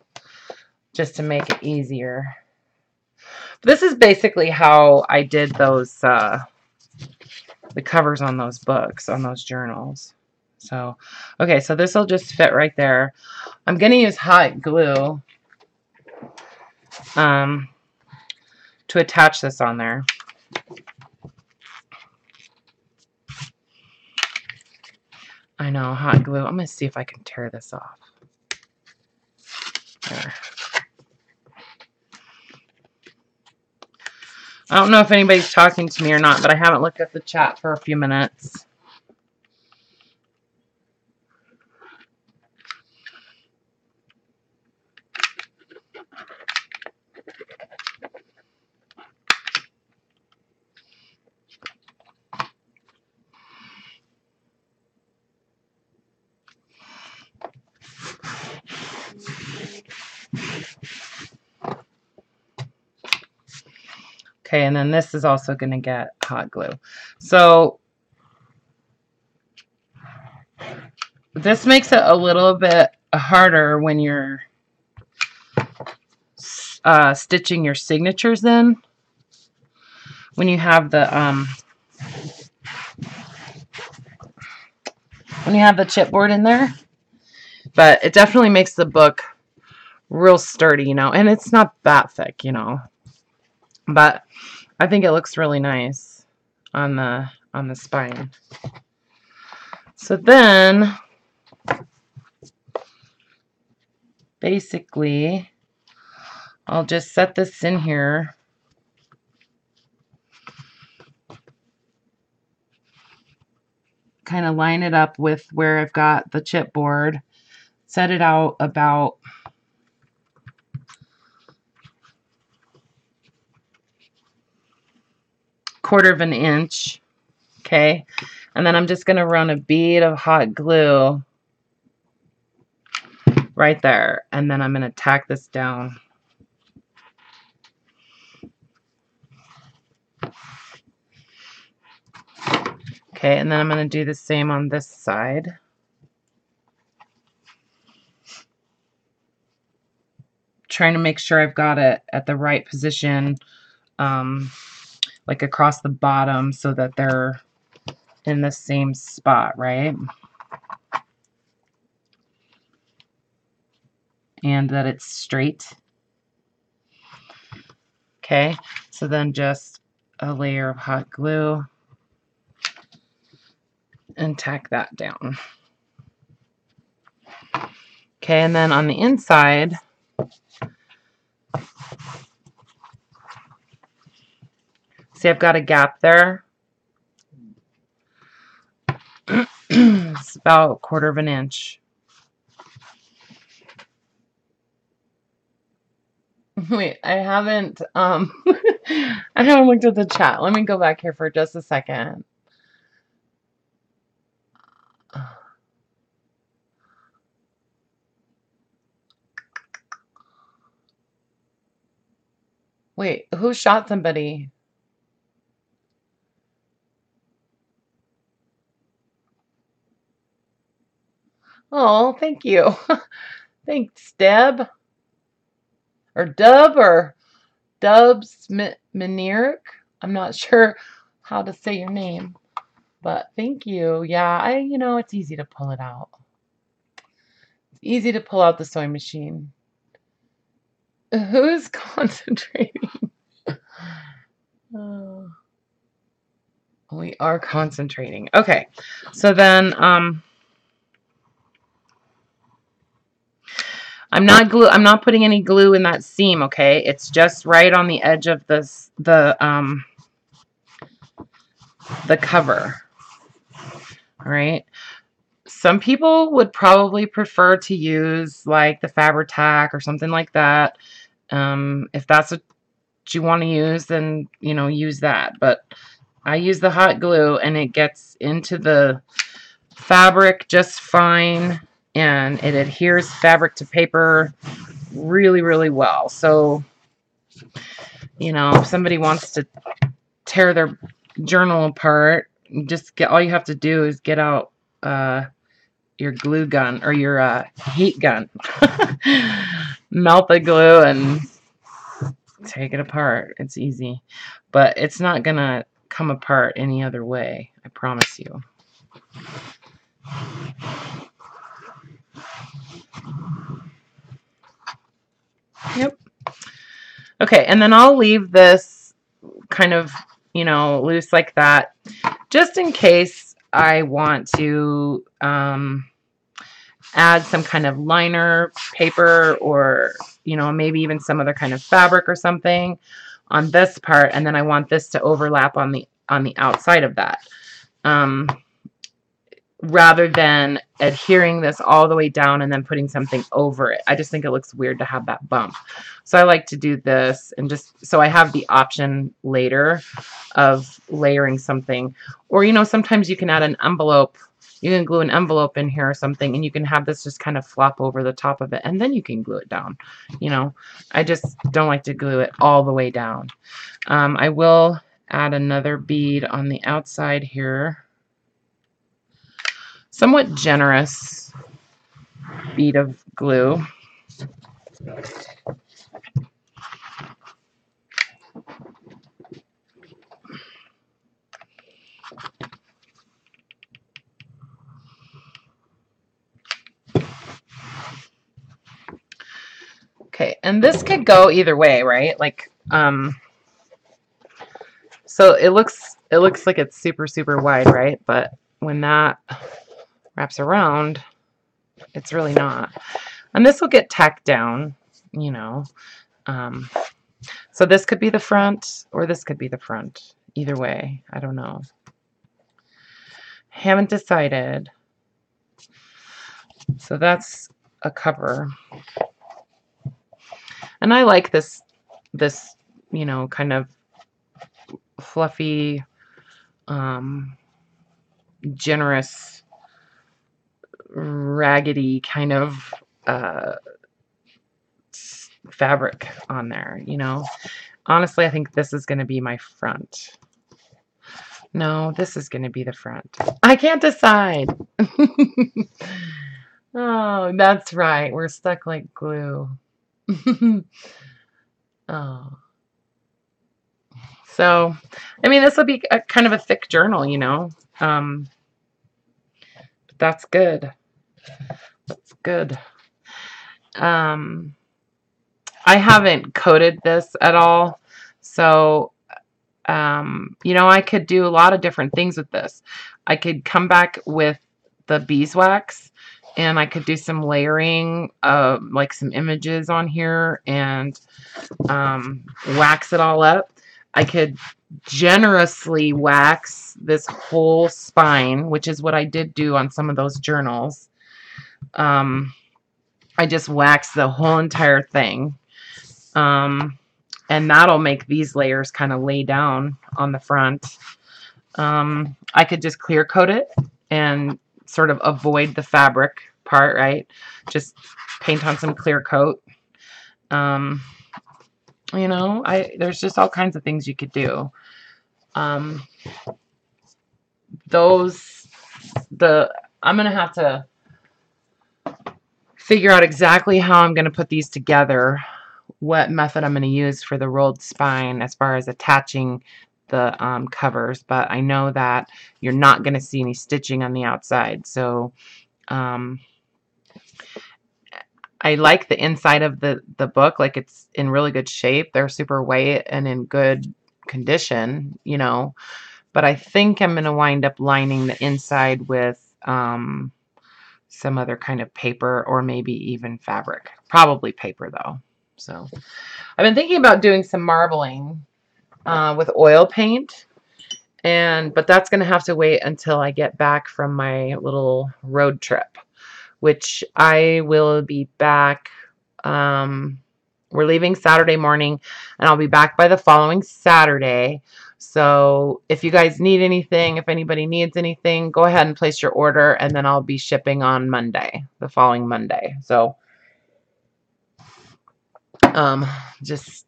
just to make it easier. This is basically how I did those, the covers on those books, on those journals. So, okay, so this will just fit right there. I'm going to use hot glue to attach this on there. I know, hot glue. I'm going to see if I can tear this off. There. I don't know if anybody's talking to me or not, but I haven't looked at the chat for a few minutes. Okay, and then this is also going to get hot glue. So this makes it a little bit harder when you're stitching your signatures in. When you have the chipboard in there. But it definitely makes the book real sturdy, you know, and it's not that thick, you know. But I think it looks really nice on the spine. So then basically I'll just set this in here. Kind of line it up with where I've got the chipboard. Set it out about 1/4 inch. Okay. And then I'm just going to run a bead of hot glue right there. And then I'm going to tack this down. Okay, and then I'm going to do the same on this side. Trying to make sure I've got it at the right position, like across the bottom, so that they're in the same spot, right? And that it's straight. Okay, so then just a layer of hot glue and tack that down. Okay, and then on the inside, see, I've got a gap there. It's about 1/4 inch. Wait, I haven't I haven't looked at the chat. Let me go back here for just a second. Wait, who shot somebody? Oh, thank you. Thanks, Deb. Or Dub or Dubs Minerik. I'm not sure how to say your name, but thank you. Yeah, it's easy to pull it out. It's easy to pull out the sewing machine. Who's concentrating? Oh, we are concentrating. Okay, so then I'm not putting any glue in that seam, okay? It's just right on the edge of this the cover. All right. Some people would probably prefer to use like the Fabri-Tac or something like that. If that's what you want to use, then use that. But I use the hot glue and it gets into the fabric just fine, and it adheres fabric to paper really, really well. So, if somebody wants to tear their journal apart, all you have to do is get out your glue gun or your heat gun, melt the glue and take it apart. It's easy, but it's not gonna come apart any other way, I promise you. Yep. Okay, and then I'll leave this kind of, loose like that, just in case I want to add some kind of liner paper or, maybe even some other kind of fabric or something on this part, and then I want this to overlap on the outside of that. Rather than adhering this all the way down and then putting something over it. I just think it looks weird to have that bump. So I like to do this, and just so I have the option later of layering something. Or, sometimes you can add an envelope. You can glue an envelope in here or something, and you can have this just kind of flop over the top of it, and then you can glue it down. I just don't like to glue it all the way down. I will add another bead on the outside here. Somewhat generous bead of glue. Okay, and this could go either way, right? Like, so it looks like it's super, super wide, right? But when that wraps around, it's really not. And this will get tacked down, so this could be the front, or this could be the front. Either way, I don't know. Haven't decided. So that's a cover. And I like this, kind of fluffy, generous, raggedy kind of fabric on there, you know. Honestly, I think this is going to be my front. No, this is going to be the front. I can't decide. Oh, that's right. We're stuck like glue. Oh. So, I mean, this will be a kind of a thick journal, you know. But that's good. That's good. I haven't coated this at all. So, you know, I could do a lot of different things with this. I could come back with the beeswax and I could do some layering of like some images on here and wax it all up. I could generously wax this whole spine, which is what I did do on some of those journals. I just waxed the whole entire thing. And that'll make these layers kind of lay down on the front. I could just clear coat it and sort of avoid the fabric part, right? Just paint on some clear coat. You know, there's just all kinds of things you could do. I'm gonna have to figure out exactly how I'm gonna put these together, what method I'm gonna use for the rolled spine as far as attaching the covers, but I know that you're not gonna see any stitching on the outside. So I like the inside of the book, like it's in really good shape. They're super white and in good condition, you know, but I think I'm going to wind up lining the inside with some other kind of paper or maybe even fabric. Probably paper though. So I've been thinking about doing some marbling with oil paint, but that's going to have to wait until I get back from my little road trip, which I will be back. We're leaving Saturday morning, and I'll be back by the following Saturday. So if you guys need anything, if anybody needs anything, go ahead and place your order, and then I'll be shipping on Monday, the following Monday. So just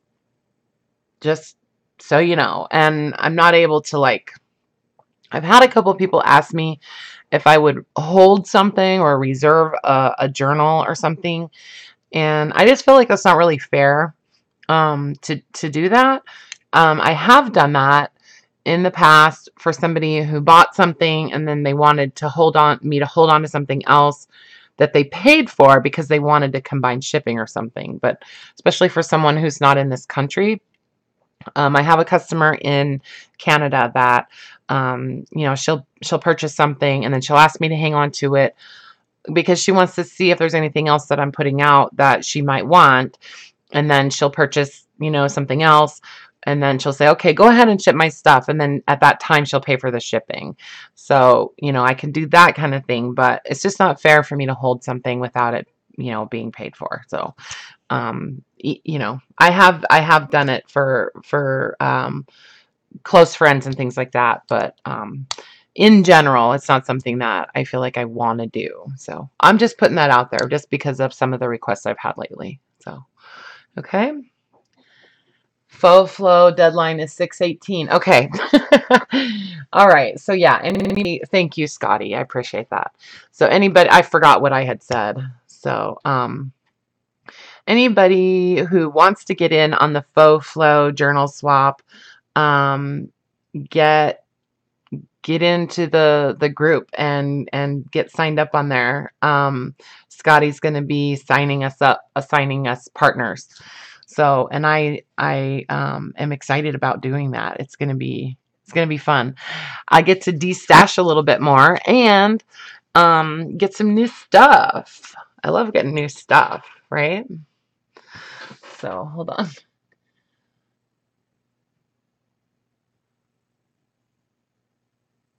so you know. And I'm not able to, like, I've had a couple of people ask me if I would hold something or reserve a journal or something. And I just feel like that's not really fair to do that. I have done that in the past for somebody who bought something and then they wanted to hold on to something else that they paid for because they wanted to combine shipping or something. But especially for someone who's not in this country, I have a customer in Canada that you know, she'll purchase something and then she'll ask me to hang on to it because she wants to see if there's anything else that I'm putting out that she might want. And then she'll purchase, you know, something else. And then she'll say, okay, go ahead and ship my stuff. And then at that time, she'll pay for the shipping. So, you know, I can do that kind of thing, but it's just not fair for me to hold something without it, you know, being paid for. So, you know, I have done it for close friends and things like that. But, in general, it's not something that I feel like I want to do. So I'm just putting that out there just because of some of the requests I've had lately. So, okay. Faux flow deadline is 6/18. Okay. All right. So yeah, thank you, Scotty. I appreciate that. So anybody, I forgot what I had said. So, anybody who wants to get in on the faux flow journal swap, get into the group and get signed up on there. Scotty's going to be assigning us partners. So, and I am excited about doing that. It's going to be fun. I get to de-stash a little bit more and get some new stuff. I love getting new stuff, right? So, hold on.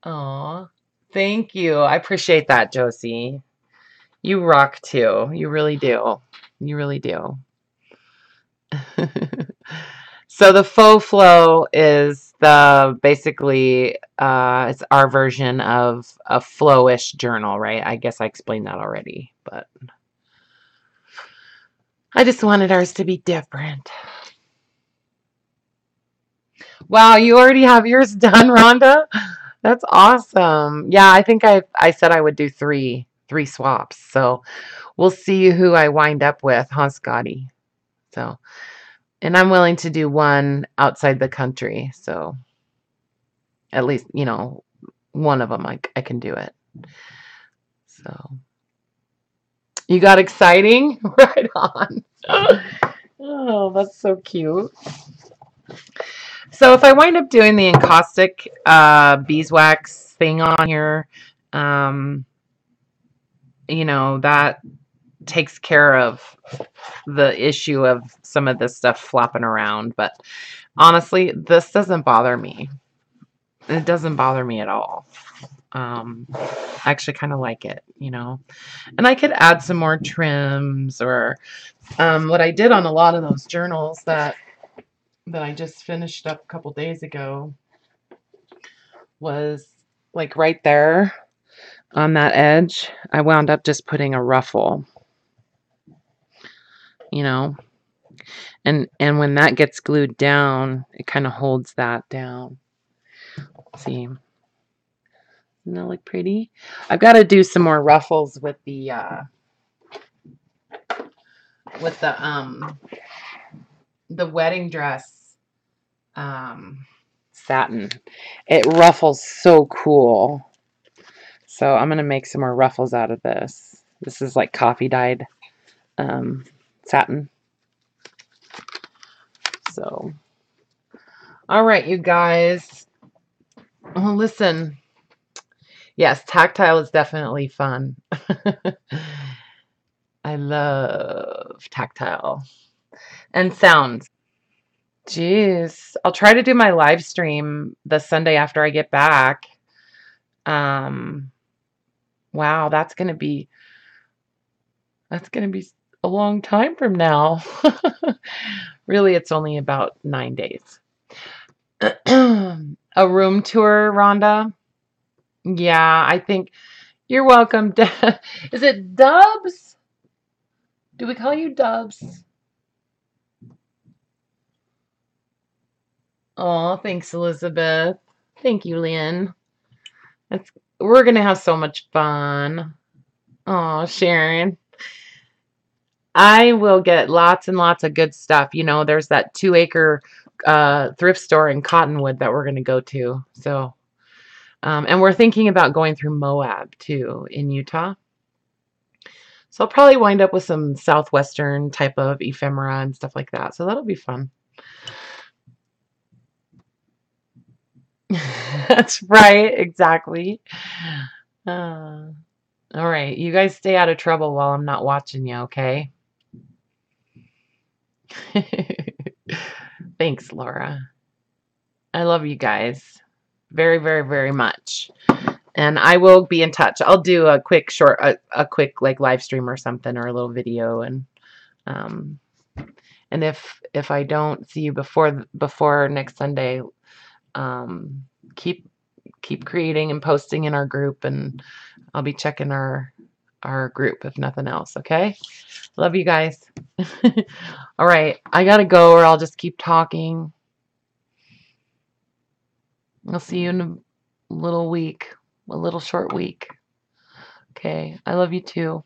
Aw, thank you. I appreciate that, Josie. You rock too. You really do. You really do. So the faux flow is the basically it's our version of a flowish journal, right? I guess I explained that already, but I just wanted ours to be different. Wow, you already have yours done, Rhonda? That's awesome. Yeah, I think I said I would do three swaps. So we'll see who I wind up with, huh, Scotty? So, and I'm willing to do one outside the country. So at least, one of them I can do it. So you got exciting? Right on. Oh, that's so cute. So if I wind up doing the encaustic beeswax thing on here, um, that takes care of the issue of some of this stuff flopping around. But honestly, this doesn't bother me. It doesn't bother me at all. I actually kind of like it, And I could add some more trims or what I did on a lot of those journals that I just finished up a couple days ago was like right there on that edge. I wound up just putting a ruffle, and when that gets glued down, it kind of holds that down. See, doesn't that look pretty? I've got to do some more ruffles with the wedding dress satin. It ruffles so cool. So I'm gonna make some more ruffles out of this. This is like coffee dyed satin. So, all right, you guys. Oh, listen. Yes, tactile is definitely fun. I love tactile and sounds. Jeez, I'll try to do my live stream the Sunday after I get back. Wow, that's gonna be a long time from now. Really, it's only about 9 days. A room tour, Rhonda? Yeah, I think you're welcome. Is it Dubs? Do we call you Dubs? Oh, thanks, Elizabeth. Thank you, Lynn. We're gonna have so much fun. Oh, Sharon. I will get lots and lots of good stuff. There's that 2-acre thrift store in Cottonwood that we're going to go to. So, and we're thinking about going through Moab too in Utah. So I'll probably wind up with some southwestern type of ephemera and stuff like that. So that'll be fun. That's right, exactly. All right, you guys stay out of trouble while I'm not watching you, okay? Thanks, Laura. I love you guys very, very, very much. And I will be in touch. I'll do a quick like live stream or something, or a little video, and if I don't see you before next Sunday, keep creating and posting in our group, and I'll be checking our group if nothing else. Okay, love you guys. All right, I gotta go, or I'll just keep talking. I'll see you in a little week, a little short week. Okay, I love you too.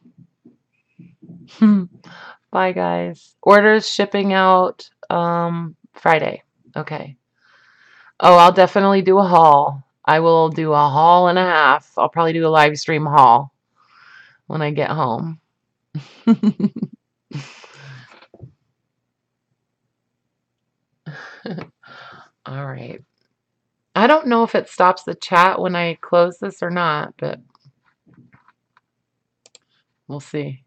Bye, guys. Orders shipping out Friday. Okay. Oh, I'll definitely do a haul. I will do a haul and a half. I'll probably do a live stream haul when I get home. All right. I don't know if it stops the chat when I close this or not, but we'll see.